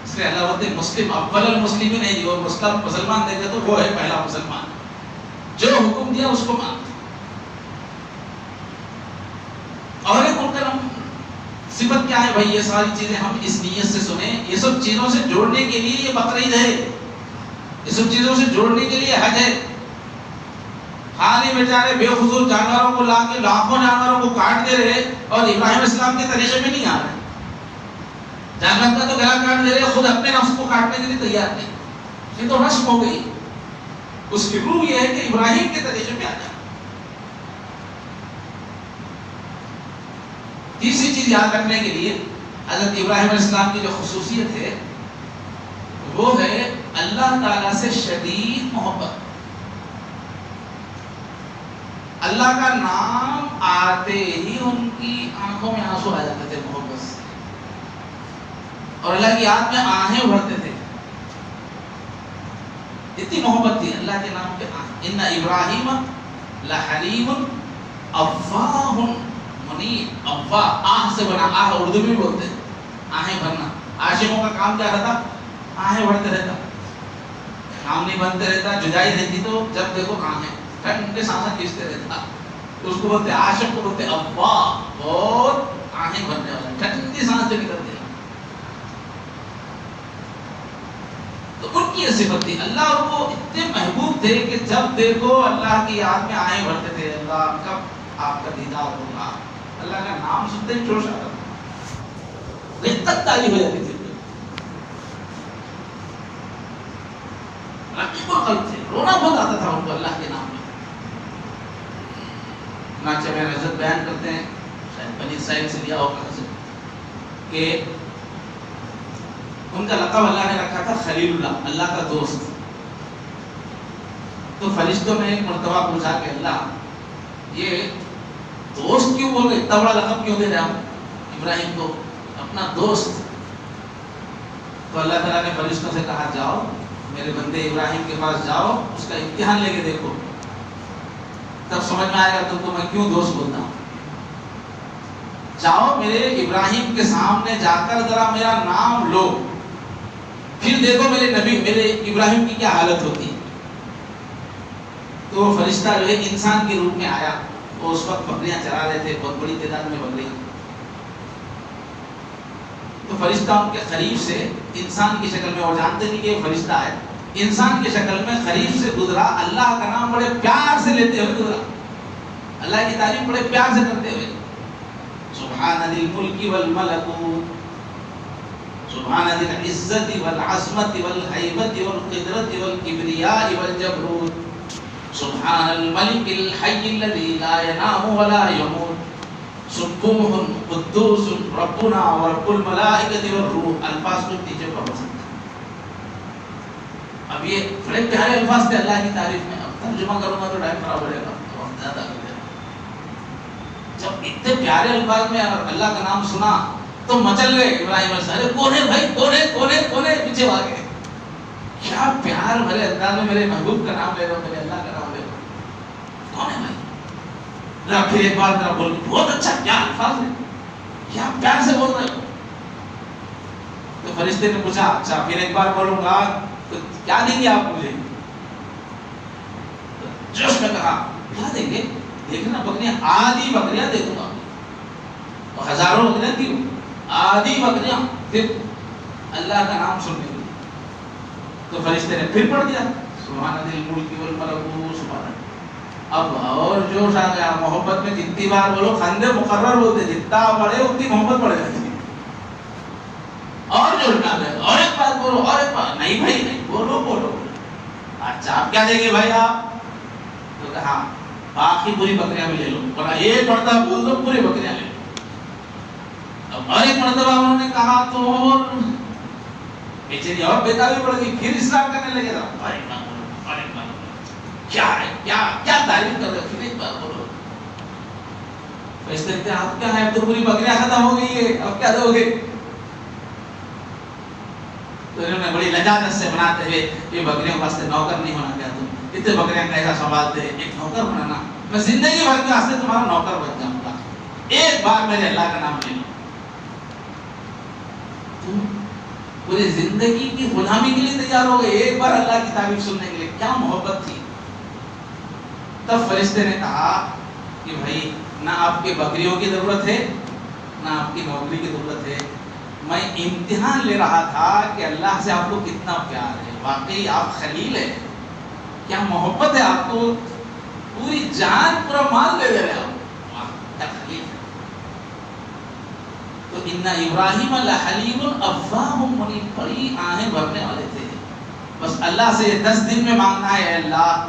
A: اس لیے اللہ بولتے مسلم اول المسلمین نہیں، وہ مسلمان دیکھے تو وہ ہے پہلا مسلمان، جو حکم دیا اس کو مان. اور ایک ان کا صفت کیا ہے بھائی؟ یہ ساری چیزیں ہم اس نیت سے سنیں، یہ سب چیزوں سے جوڑنے کے لیے یہ بقرعید ہے، یہ سب چیزوں سے جوڑنے کے لیے حج ہے. خالی بیچارے بے فضول جانوروں کو لا کے لاکھوں جانوروں کو کاٹ دے رہے اور ابراہیم اسلام کے طریقے میں نہیں آ رہے. جانور کا تو گلا کاٹ دے رہے، خود اپنے نفس کو کاٹنے کے لیے تیار نہیں. یہ تو رسم ہو گئی. اس کی روح یہ ہے کہ ابراہیم کے طریقے میں آ جائے. تیسری چیز یاد رکھنے کے لیے حضرت ابراہیم علیہ السلام کی جو خصوصیت ہے وہ ہے اللہ تعالیٰ سے شدید محبت. اللہ کا نام آتے ہی ان کی آنکھوں میں آنسو آ جاتے تھے محبت سے، اور اللہ کی یاد میں آہیں بھرتے تھے. اتنی محبت تھی اللہ کے نام کے. ان ابراہیم لحلیم اواہ منیب. اواہ آہ سے بنا، آہ اردو میں بولتے ہیں آہیں بھرنا. عاشقوں کا کام کیا رہتا؟ آہیں بھرتے رہتا، کام نہیں بنتے رہتا. جدائی رہتی تو جب دیکھو آہیں ٹھنڈے سانسیں کھینچتے رہتا. اس کو بولتے عاشق کو بولتے اواہ، بہت آہیں بھرنے والا، ٹھنڈی سانس سے نکلتے. تو ان کی یہ صفت تھی. اللہ کو اتنے محبوب تھے کہ جب دیکھو اللہ کی یاد میں آہیں بھرتے تھے. اللہ کب آپ کا دیدار ہوگا، اللہ کا نام سنتے ہی جوش آتا تھا، رقت تاری ہو جاتی تھی. رقیب القلب تھے، رونا بہت آتا تھا ان کو اللہ کے نام میں. چنانچہ میں حضرت بیان کرتے ہیں، شاید بنی اسرائیل سے لیا ہوگا حضرت، کہ ان کا لقب اللہ نے رکھا تھا خلیل اللہ، اللہ کا دوست. تو فرشتوں نے ایک مرتبہ پوچھا کہ اللہ یہ دوست کیوں بول رہے، اتنا بڑا لقب کیوں دے رہے ہم ابراہیم کو، اپنا دوست؟ تو اللہ تعالیٰ نے فرشتوں سے کہا جاؤ میرے بندے ابراہیم کے پاس جاؤ، اس کا امتحان لے کے دیکھو، تب سمجھ میں آئے گا تم کو میں کیوں دوست بولتا ہوں۔ جاؤ میرے ابراہیم کے سامنے جا کر ذرا میرا نام لو، پھر دیکھو میرے نبی میرے ابراہیم کی کیا حالت ہوتی ہے۔ تو وہ فرشتہ جو ہے انسان کے روپ میں آیا، وہ اس وقت بکریاں چرا رہے تھے، بہت بڑی تعداد میں بکریاں۔ تو فرشتہ ان کے قریب سے انسان کی شکل میں، وہ جانتے نہیں کہ یہ فرشتہ ہے، انسان کی شکل میں قریب سے گزرا، اللہ کا نام بڑے پیار سے لیتے ہوئے گزرا، اللہ کی تعریف بڑے پیار سے کرتے ہوئے، سبحان ذی الملک والملکوت، سبحان ذی العزت والعظمت والہیبت والقدرت والکبریاء والجبروت، سبحان الملک الحی الذی لا ینام ولا یموت، سبوح قدوس ربنا ورب الملائکۃ والروح۔ الفاظ کو نیچے پڑھ سکتے ہیں۔ اب یہ بڑے پیارے الفاظ تھے اللہ کی تعریف میں، اب ترجمہ کروں گا تو ٹائم خراب ہو جائے گا، وقت زیادہ لگ جائے گا۔ جب اتنے پیارے الفاظ میں اللہ کا نام سنا تو مچل گئے ابراہیم علیہ السلام، ارے کون ہے بھائی، کون ہے کون ہے کون ہے، پیچھے بھاگے۔ کیا پیار بھرے انداز میں میرے محبوب کا نام لے رہا ہوں، میرے اللہ کا نام لے رہا ہوں، کون ہے بھائی؟ پھر ایک بار ذرا بول، بہت اچھا، کیا الفاظ ہے، کیا پیار سے بول رہے ہو۔ تو فرشتے نے پوچھا اچھا پھر ایک بار بولوں گا تو کیا دیں گے آپ مجھے؟ جوش میں کہا کیا دیں گے؟ دیکھنا بکریاں، آدھی بکریاں دے دوں گا، تو ہزاروں بکریاں تھی، آدھی بکریاں، پھر اللہ کا نام سننے کے لیے۔ تو فرشتے نے پھر پڑھ دیا سبحان ذی الملک والملکوت، سبحان۔ اب اور جوش آ گیا، محبت میں جتنی بار بولو، خندے مقرر بولتے، جتنا بڑھے اتنی محبت بڑھ جاتی ہے، اور جوش میں آ گیا، اور ایک بات بولو، اور ایک بات، نہیں بھائی نہیں، بولو بولو۔ اچھا آپ کیا دیں گے بھائی آپ؟ تو کہا باقی پوری بکریاں بھی لے لو، بولا ایک مرتبہ بول دو پوری بکریاں لے لو۔ اب اور ایک مرتبہ انہوں نے کہا تو اور بیچاری اور بیتابی پڑ گئی، پھر اصرار کرنے لگے، اور ایک بات بولو، اور ایک بات بولو، کیا ہے کیا کیا تعریف کر رہے ہو، پھر ایک بات بولو۔ فرشتے کہتے ہیں آپ کیا ہے، اب تو پوری بکریاں ختم ہو گئی ہے، اب کیا دو گے؟ تو انہوں نے بڑی لجاجت سے بناتے ہوئے، یہ بکریوں واسطے نوکر نہیں ہونا، کیا تم اتنے بکریاں کیسا سنبھالتے، ایک نوکر بنانا، میں زندگی بھر کے واسطے تمہارا نوکر بن جاؤں گا، ایک بار میرے اللہ کا نام لے لو۔ تم پوری زندگی کی غلامی کے لیے تیار ہو گئے، ایک بار اللہ کی تعریف سننے کے لیے، کیا محبت تھی۔ تب فرشتے نے کہا کہ بھائی نہ آپ کے بکریوں کی ضرورت ہے نہ آپ کی نوکری کی ضرورت ہے، میں امتحان لے رہا تھا کہ اللہ سے آپ کو کتنا پیار ہے، واقعی آپ خلیل ہیں، کیا محبت ہے آپ کو، پوری جان پورا مال دے رہے آپ، کیا خلیل ہے۔ تو ان ابراہیم لحلیم اوّاہ منیب، بڑی آہیں بھرنے والے تھے، بس اللہ سے 10 دن میں مانگنا ہے، اے اللہ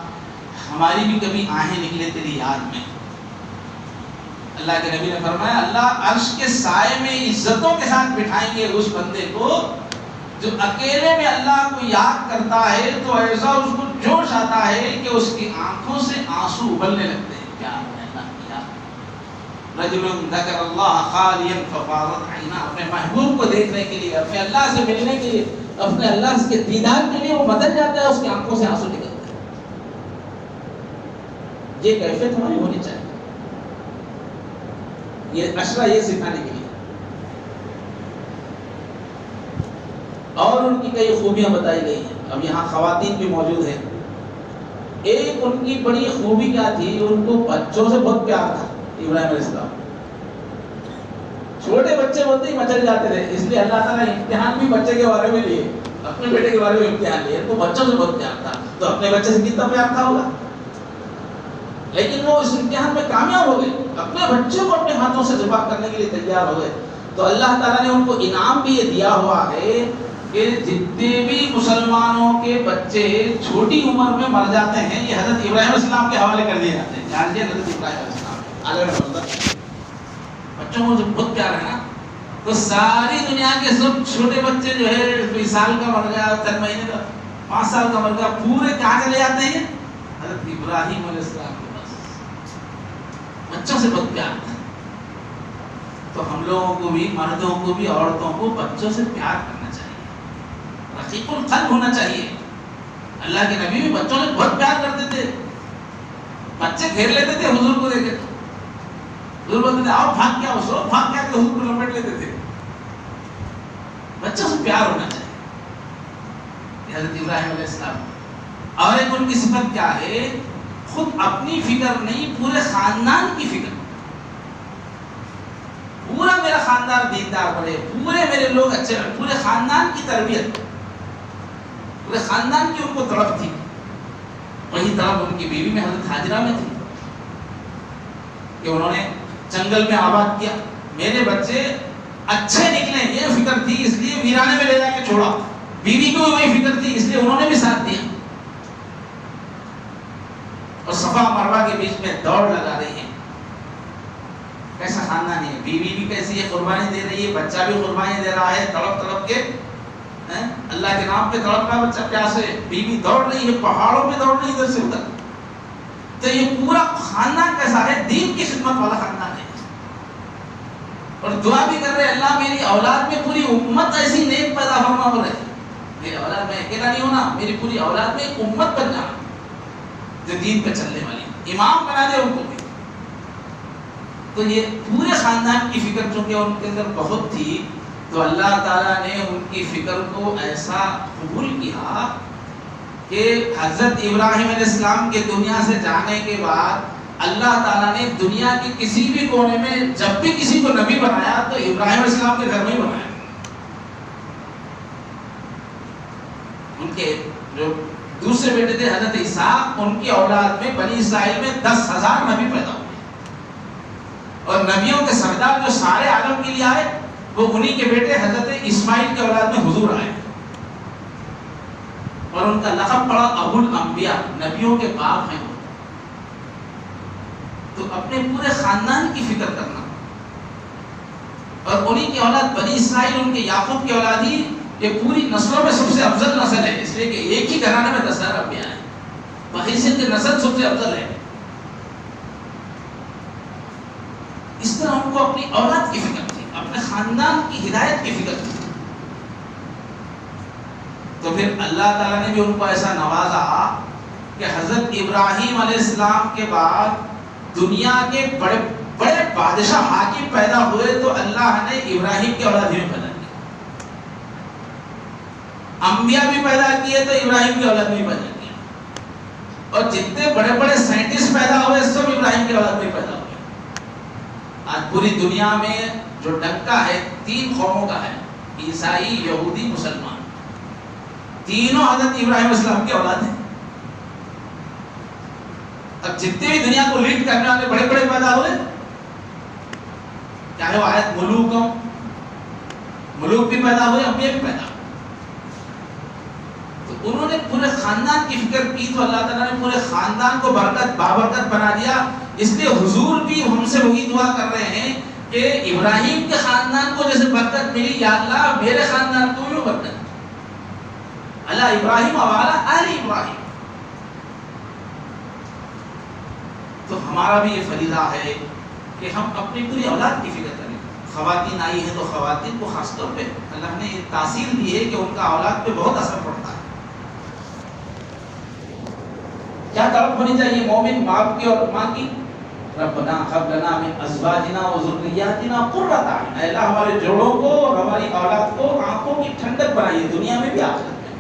A: ہماری بھی کبھی آہیں نکلے تیری یاد میں۔ اللہ کے نبی نے فرمایا اللہ عرش کے سائے میں عزتوں کے ساتھ بٹھائیں گے اس بندے کو جو اکیلے میں اللہ کو یاد کرتا ہے، تو ایسا اس کو جوش آتا ہے کہ اس کی آنکھوں سے آنسو ابلنے لگتے ہیں، پیار ہے اللہ کی یاد۔ رجل ذکر اللہ خالیا ففاضت عیناہ، اپنے محبوب کو دیکھنے کے لیے، اپنے اللہ سے ملنے کے لیے، اپنے اللہ کے دیدار کے لیے وہ بدل جاتا ہے، اس کی آنکھوں سے آنسو نکلتے ہیں۔ یہ کیفیت ہماری ہونی چاہیے، یہ عشرہ یہ سکھانے کے لیے۔ اور ان کی کئی خوبیاں بتائی گئی ہیں، اب یہاں خواتین بھی موجود ہیں۔ ایک ان کی بڑی خوبی کیا تھی، ان کو بچوں سے بہت پیار تھا ابراہیم علیہ السلام، چھوٹے بچے بولتے ہی مچل جاتے تھے، اس لیے اللہ تعالیٰ امتحان بھی بچے کے بارے میں لیے، اپنے بیٹے کے بارے میں امتحان لیے، تو بچوں سے بہت پیار تھا، تو اپنے بچے سے کتنا پیار تھا ہوگا، لیکن وہ اس امتحان میں کامیاب ہو گئے، اپنے بچے کو اپنے ہاتھوں سے ذبح کرنے کے لیے تیار ہو گئے۔ تو اللہ تعالیٰ نے ان کو انعام بھی یہ دیا ہوا ہے کہ جتنے بھی مسلمانوں کے بچے چھوٹی عمر میں مر جاتے ہیں، یہ حضرت ابراہیم علیہ السلام کے حوالے کر دیے جاتے ہیں، جانتے ہیں حضرت ابراہیم علیہ السلام علیہ بچوں کو بہت پیار ہے نا، تو ساری دنیا کے سب چھوٹے بچے جو ہے 20 سال کا مر گیا، 3 مہینے کا، 5 سال کا مر گیا، پورے کہاں چلے جاتے ہیں؟ حضرت ابراہیم علیہ السلام کے پاس بچوں سے بہت پیار تھا. تو ہم لوگوں کو بھی، مردوں کو بھی، عورتوں کو بچوں سے پیار کرنا چاہیے، رقیق القلب ہونا چاہیے. اللہ کے نبی بھی بچوں سے بہت پیار کرتے تھے. بچے گھیر لیتے تھے حضور کو دیکھے تو حضور بولتے تھے آؤ بھاگ کے آؤ، سو بھاگ کے آ کے حضور کو لپیٹ لیتے تھے. بچوں سے پیار ہونا چاہیے. حضرت ابراہیم علیہ السلام. اور ایک ان کی صفت کیا ہے؟ خود اپنی فکر نہیں، پورے خاندان کی فکر. پورا میرا خاندان دیندار بنے، پورے میرے لوگ اچھے بنے، پورے خاندان کی تربیت، پورے خاندان کی ان کو طلب تھی. وہی طلب ان کی بیوی میں حضرت حاجرہ میں تھی کہ انہوں نے جنگل میں آباد کیا، میرے بچے اچھے نکلیں یہ فکر تھی، اس لیے ویرانے میں لے جا کے چھوڑا. بیوی کو وہی فکر تھی، اس لیے انہوں نے بھی ساتھ دیا. اور صفا مروہ کے بیچ میں دوڑ لگا رہی ہیں. کیسا خاندان ہے؟ بیوی بھی کیسی ہے، قربانی دے رہی ہے، بچہ بھی قربانی دے رہا ہے، تڑپ تڑپ کے اللہ کے نام پہ تڑپ رہا بچہ پیاسے، بیوی دوڑ رہی ہے، پہاڑوں پہ دوڑ رہی ہے ادھر سے ادھر. تو یہ پورا خاندان کیسا ہے؟ دین کی خدمت والا خاندان ہے. اور دعا بھی کر رہے اللہ میری اولاد میں پوری امت ایسی نیک پیدا فرما. ہو رہے میری اولاد میں اکیلا نہیں ہونا، میری پوری اولاد میں ایک امت بن جانا جو دین پہ چلنے والی، امام بنا دے ان کو بھی. تو یہ پورے خاندان کی فکر چونکہ ان کے اندر بہت تھی، تو اللہ تعالیٰ نے ان کی فکر کو ایسا قبول کیا کہ حضرت ابراہیم علیہ السلام کے دنیا سے جانے کے بعد اللہ تعالیٰ نے دنیا کے کسی بھی کونے میں جب بھی کسی کو نبی بنایا تو ابراہیم علیہ السلام کے گھر میں ہی بنایا. ان کے جو دوسرے بیٹے تھے حضرت اسحاق، ان کی اولاد میں بنی اسرائیل میں 10,000 نبی پیدا ہوئے. اور نبیوں کے سردار جو سارے عالم کے لیے آئے وہ انہی کے بیٹے حضرت اسماعیل کے اولاد میں حضور آئے. اور ان کا لقب پڑا ابو الانبیاء، نبیوں کے باپ ہیں. تو اپنے پورے خاندان کی فکر کرنا. اور انہی کی اولاد بنی اسرائیل، ان کے یعقوب کی اولاد ہی یہ پوری نسلوں میں سب سے افضل نسل ہے، اس لیے کہ ایک ہی گھرانے میں 10,000 انبیاء ہیں. بحیثیت کی نسل سب سے افضل ہے. اس طرح ان کو اپنی اولاد کی فکر تھی، اپنے خاندان کی ہدایت کی فکر تھی. تو پھر اللہ تعالیٰ نے بھی ان کو ایسا نوازا کہ حضرت ابراہیم علیہ السلام کے بعد دنیا کے بڑے بڑے بادشاہ حاکم پیدا ہوئے تو اللہ نے ابراہیم کے اولاد ہی میں پیدا کیا. انبیاء بھی پیدا کیے تو ابراہیم کے اولاد میں پیدا کیا. اور جتنے بڑے بڑے سائنٹسٹ پیدا ہوئے سب ابراہیم کے اولاد میں پیدا ہوئے. آج پوری دنیا میں جو ڈنکا ہے 3 قوموں کا ہے، عیسائی، یہودی، مسلمان. تینوں حضرت ابراہیم علیہ السلام کی اولاد ہیں. اب جتنے بھی دنیا کو لیڈ کرنے والے بڑے بڑے پیدا ہوئے، چاہے وہ آیت ملوک بھی پیدا ہوئے، انبیاء بھی پیدا ہوئے. تو انہوں نے پورے خاندان کی فکر کی تو اللہ تعالیٰ نے پورے خاندان کو برکت بابرکت بنا دیا. اس لیے حضور بھی ہم سے وہی دعا کر رہے ہیں کہ ابراہیم کے خاندان کو جیسے برکت ملی، یا اللہ میرے خاندان کو بھی برکت. اللہ ابراہیم والا آل ابراہیم. تو ہمارا بھی یہ فریضہ ہے کہ ہم اپنی پوری اولاد کی فکر کریں. خواتین آئی ہیں تو خواتین کو خاص طور پہ اللہ نے تاثیر دی ہے کہ ان کا اولاد پہ بہت اثر پڑتا ہے. کیا طلب ہونی چاہیے مومن باپ کی اور ماں کی؟ ربنا هب لنا من ازواجنا وذرياتنا قرۃ اعین. اے اللہ ہمارے جوڑوں کو اور ہماری اولاد کو آنکھوں کی ٹھنڈک بنائیے دنیا میں بھی آخرت میں.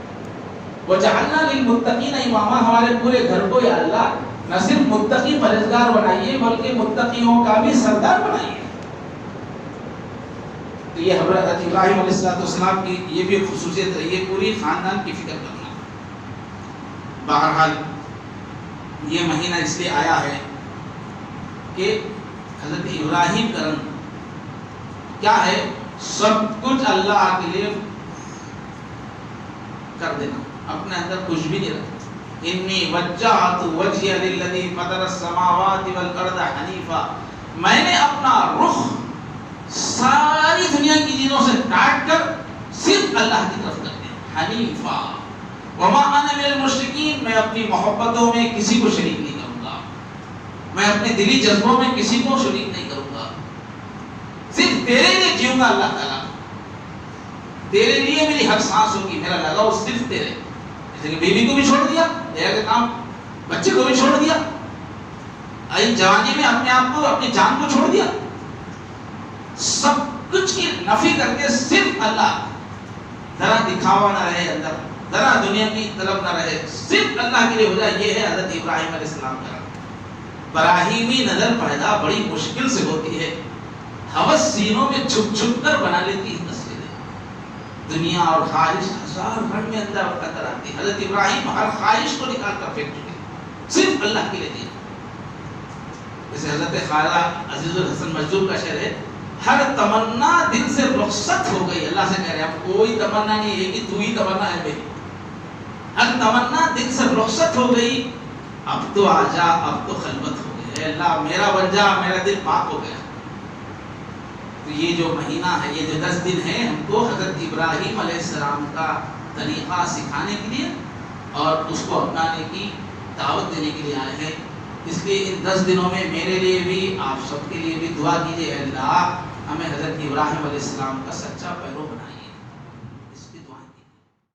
A: وجعلنا للمتقین اماما. ہمارے پورے گھر کو یا اللہ نہ صرف متقی پرہیزگار بنائیے بلکہ متقیوں کا بھی سردار بنائیے. تو یہ حضرت ابراہیم علیہ السلام کی یہ بھی خصوصیت رہی ہے، پوری خاندان کی فکر کرنا. بہرحال یہ مہینہ اس لیے آیا ہے کہ حضرت ابراہیم کا رنگ کیا ہے؟ سب کچھ اللہ کے لیے کر دینا، اپنے اندر کچھ بھی نہیں رکھنا. انی وجہت وجہی للذی فطر السماوات والارض حنیفا. میں نے اپنا رخ ساری دنیا کی چیزوں سے کاٹ کر صرف اللہ کی طرف کر دیا. حنیفا وما انا من المشرکین. میں اپنی محبتوں میں کسی کو شریک نہیں کروں گا، میں اپنے دلی جذبوں میں کسی کو شریک نہیں کروں گا، صرف تیرے لیے جیوں گا اللہ تعالیٰ، تیرے لیے میری ہر سانس ہوگی، میرا لگاؤ صرف تیرے. جیسے کہ بیوی کو بھی چھوڑ دیا، دیا کے کام، بچے کو بھی چھوڑ دیا، جوانی میں اپنے آپ کو، اپنی جان کو چھوڑ دیا، سب کچھ کی نفی کر کے صرف اللہ، ذرا دکھاوا نہ رہے اندر، ذرا دنیا کی طلب نہ رہے، صرف اللہ کے لیے ہو جائے. یہ ہے حضرت ابراہیم علیہ السلام کا. براہیمی نظر پیدا بڑی مشکل سے ہوتی ہے، ہوس سینوں میں چھپ چھپ کر بنا لیتی ہے تصویریں، دنیا اور خواہش ہزار گھر میں اندر قدر آتی ہے. حضرت ابراہیم ہر خواہش کو نکال کر پھینک چکے، صرف اللہ کے لیے دیا. جیسے حضرت خواجہ عزیز الحسن مجذوب کا شعر ہے، ہر تمنا دل سے رخصت ہو گئی. اللہ سے کہہ رہے ہیں اب کوئی تمنا نہیں ہے کہ تو ہی تمنا ہے میری، ہر تمنا دل سے رخصت ہو گئی، اب تو آجا، اب تو خلوت ہو گئی. اے اللہ میرا بن جا، میرا دل پاک ہو گیا. تو یہ جو مہینہ ہے، یہ جو 10 دن ہیں، ہم کو حضرت ابراہیم علیہ السلام کا طریقہ سکھانے کے لیے اور اس کو اپنانے کی دعوت دینے کے لیے آئے ہیں. اس لیے ان 10 دنوں میں میرے لیے بھی، آپ سب کے لیے بھی دعا کیجیے، اللہ ہمیں حضرت ابراہیم علیہ السلام کا سچا پیرو بنائیے.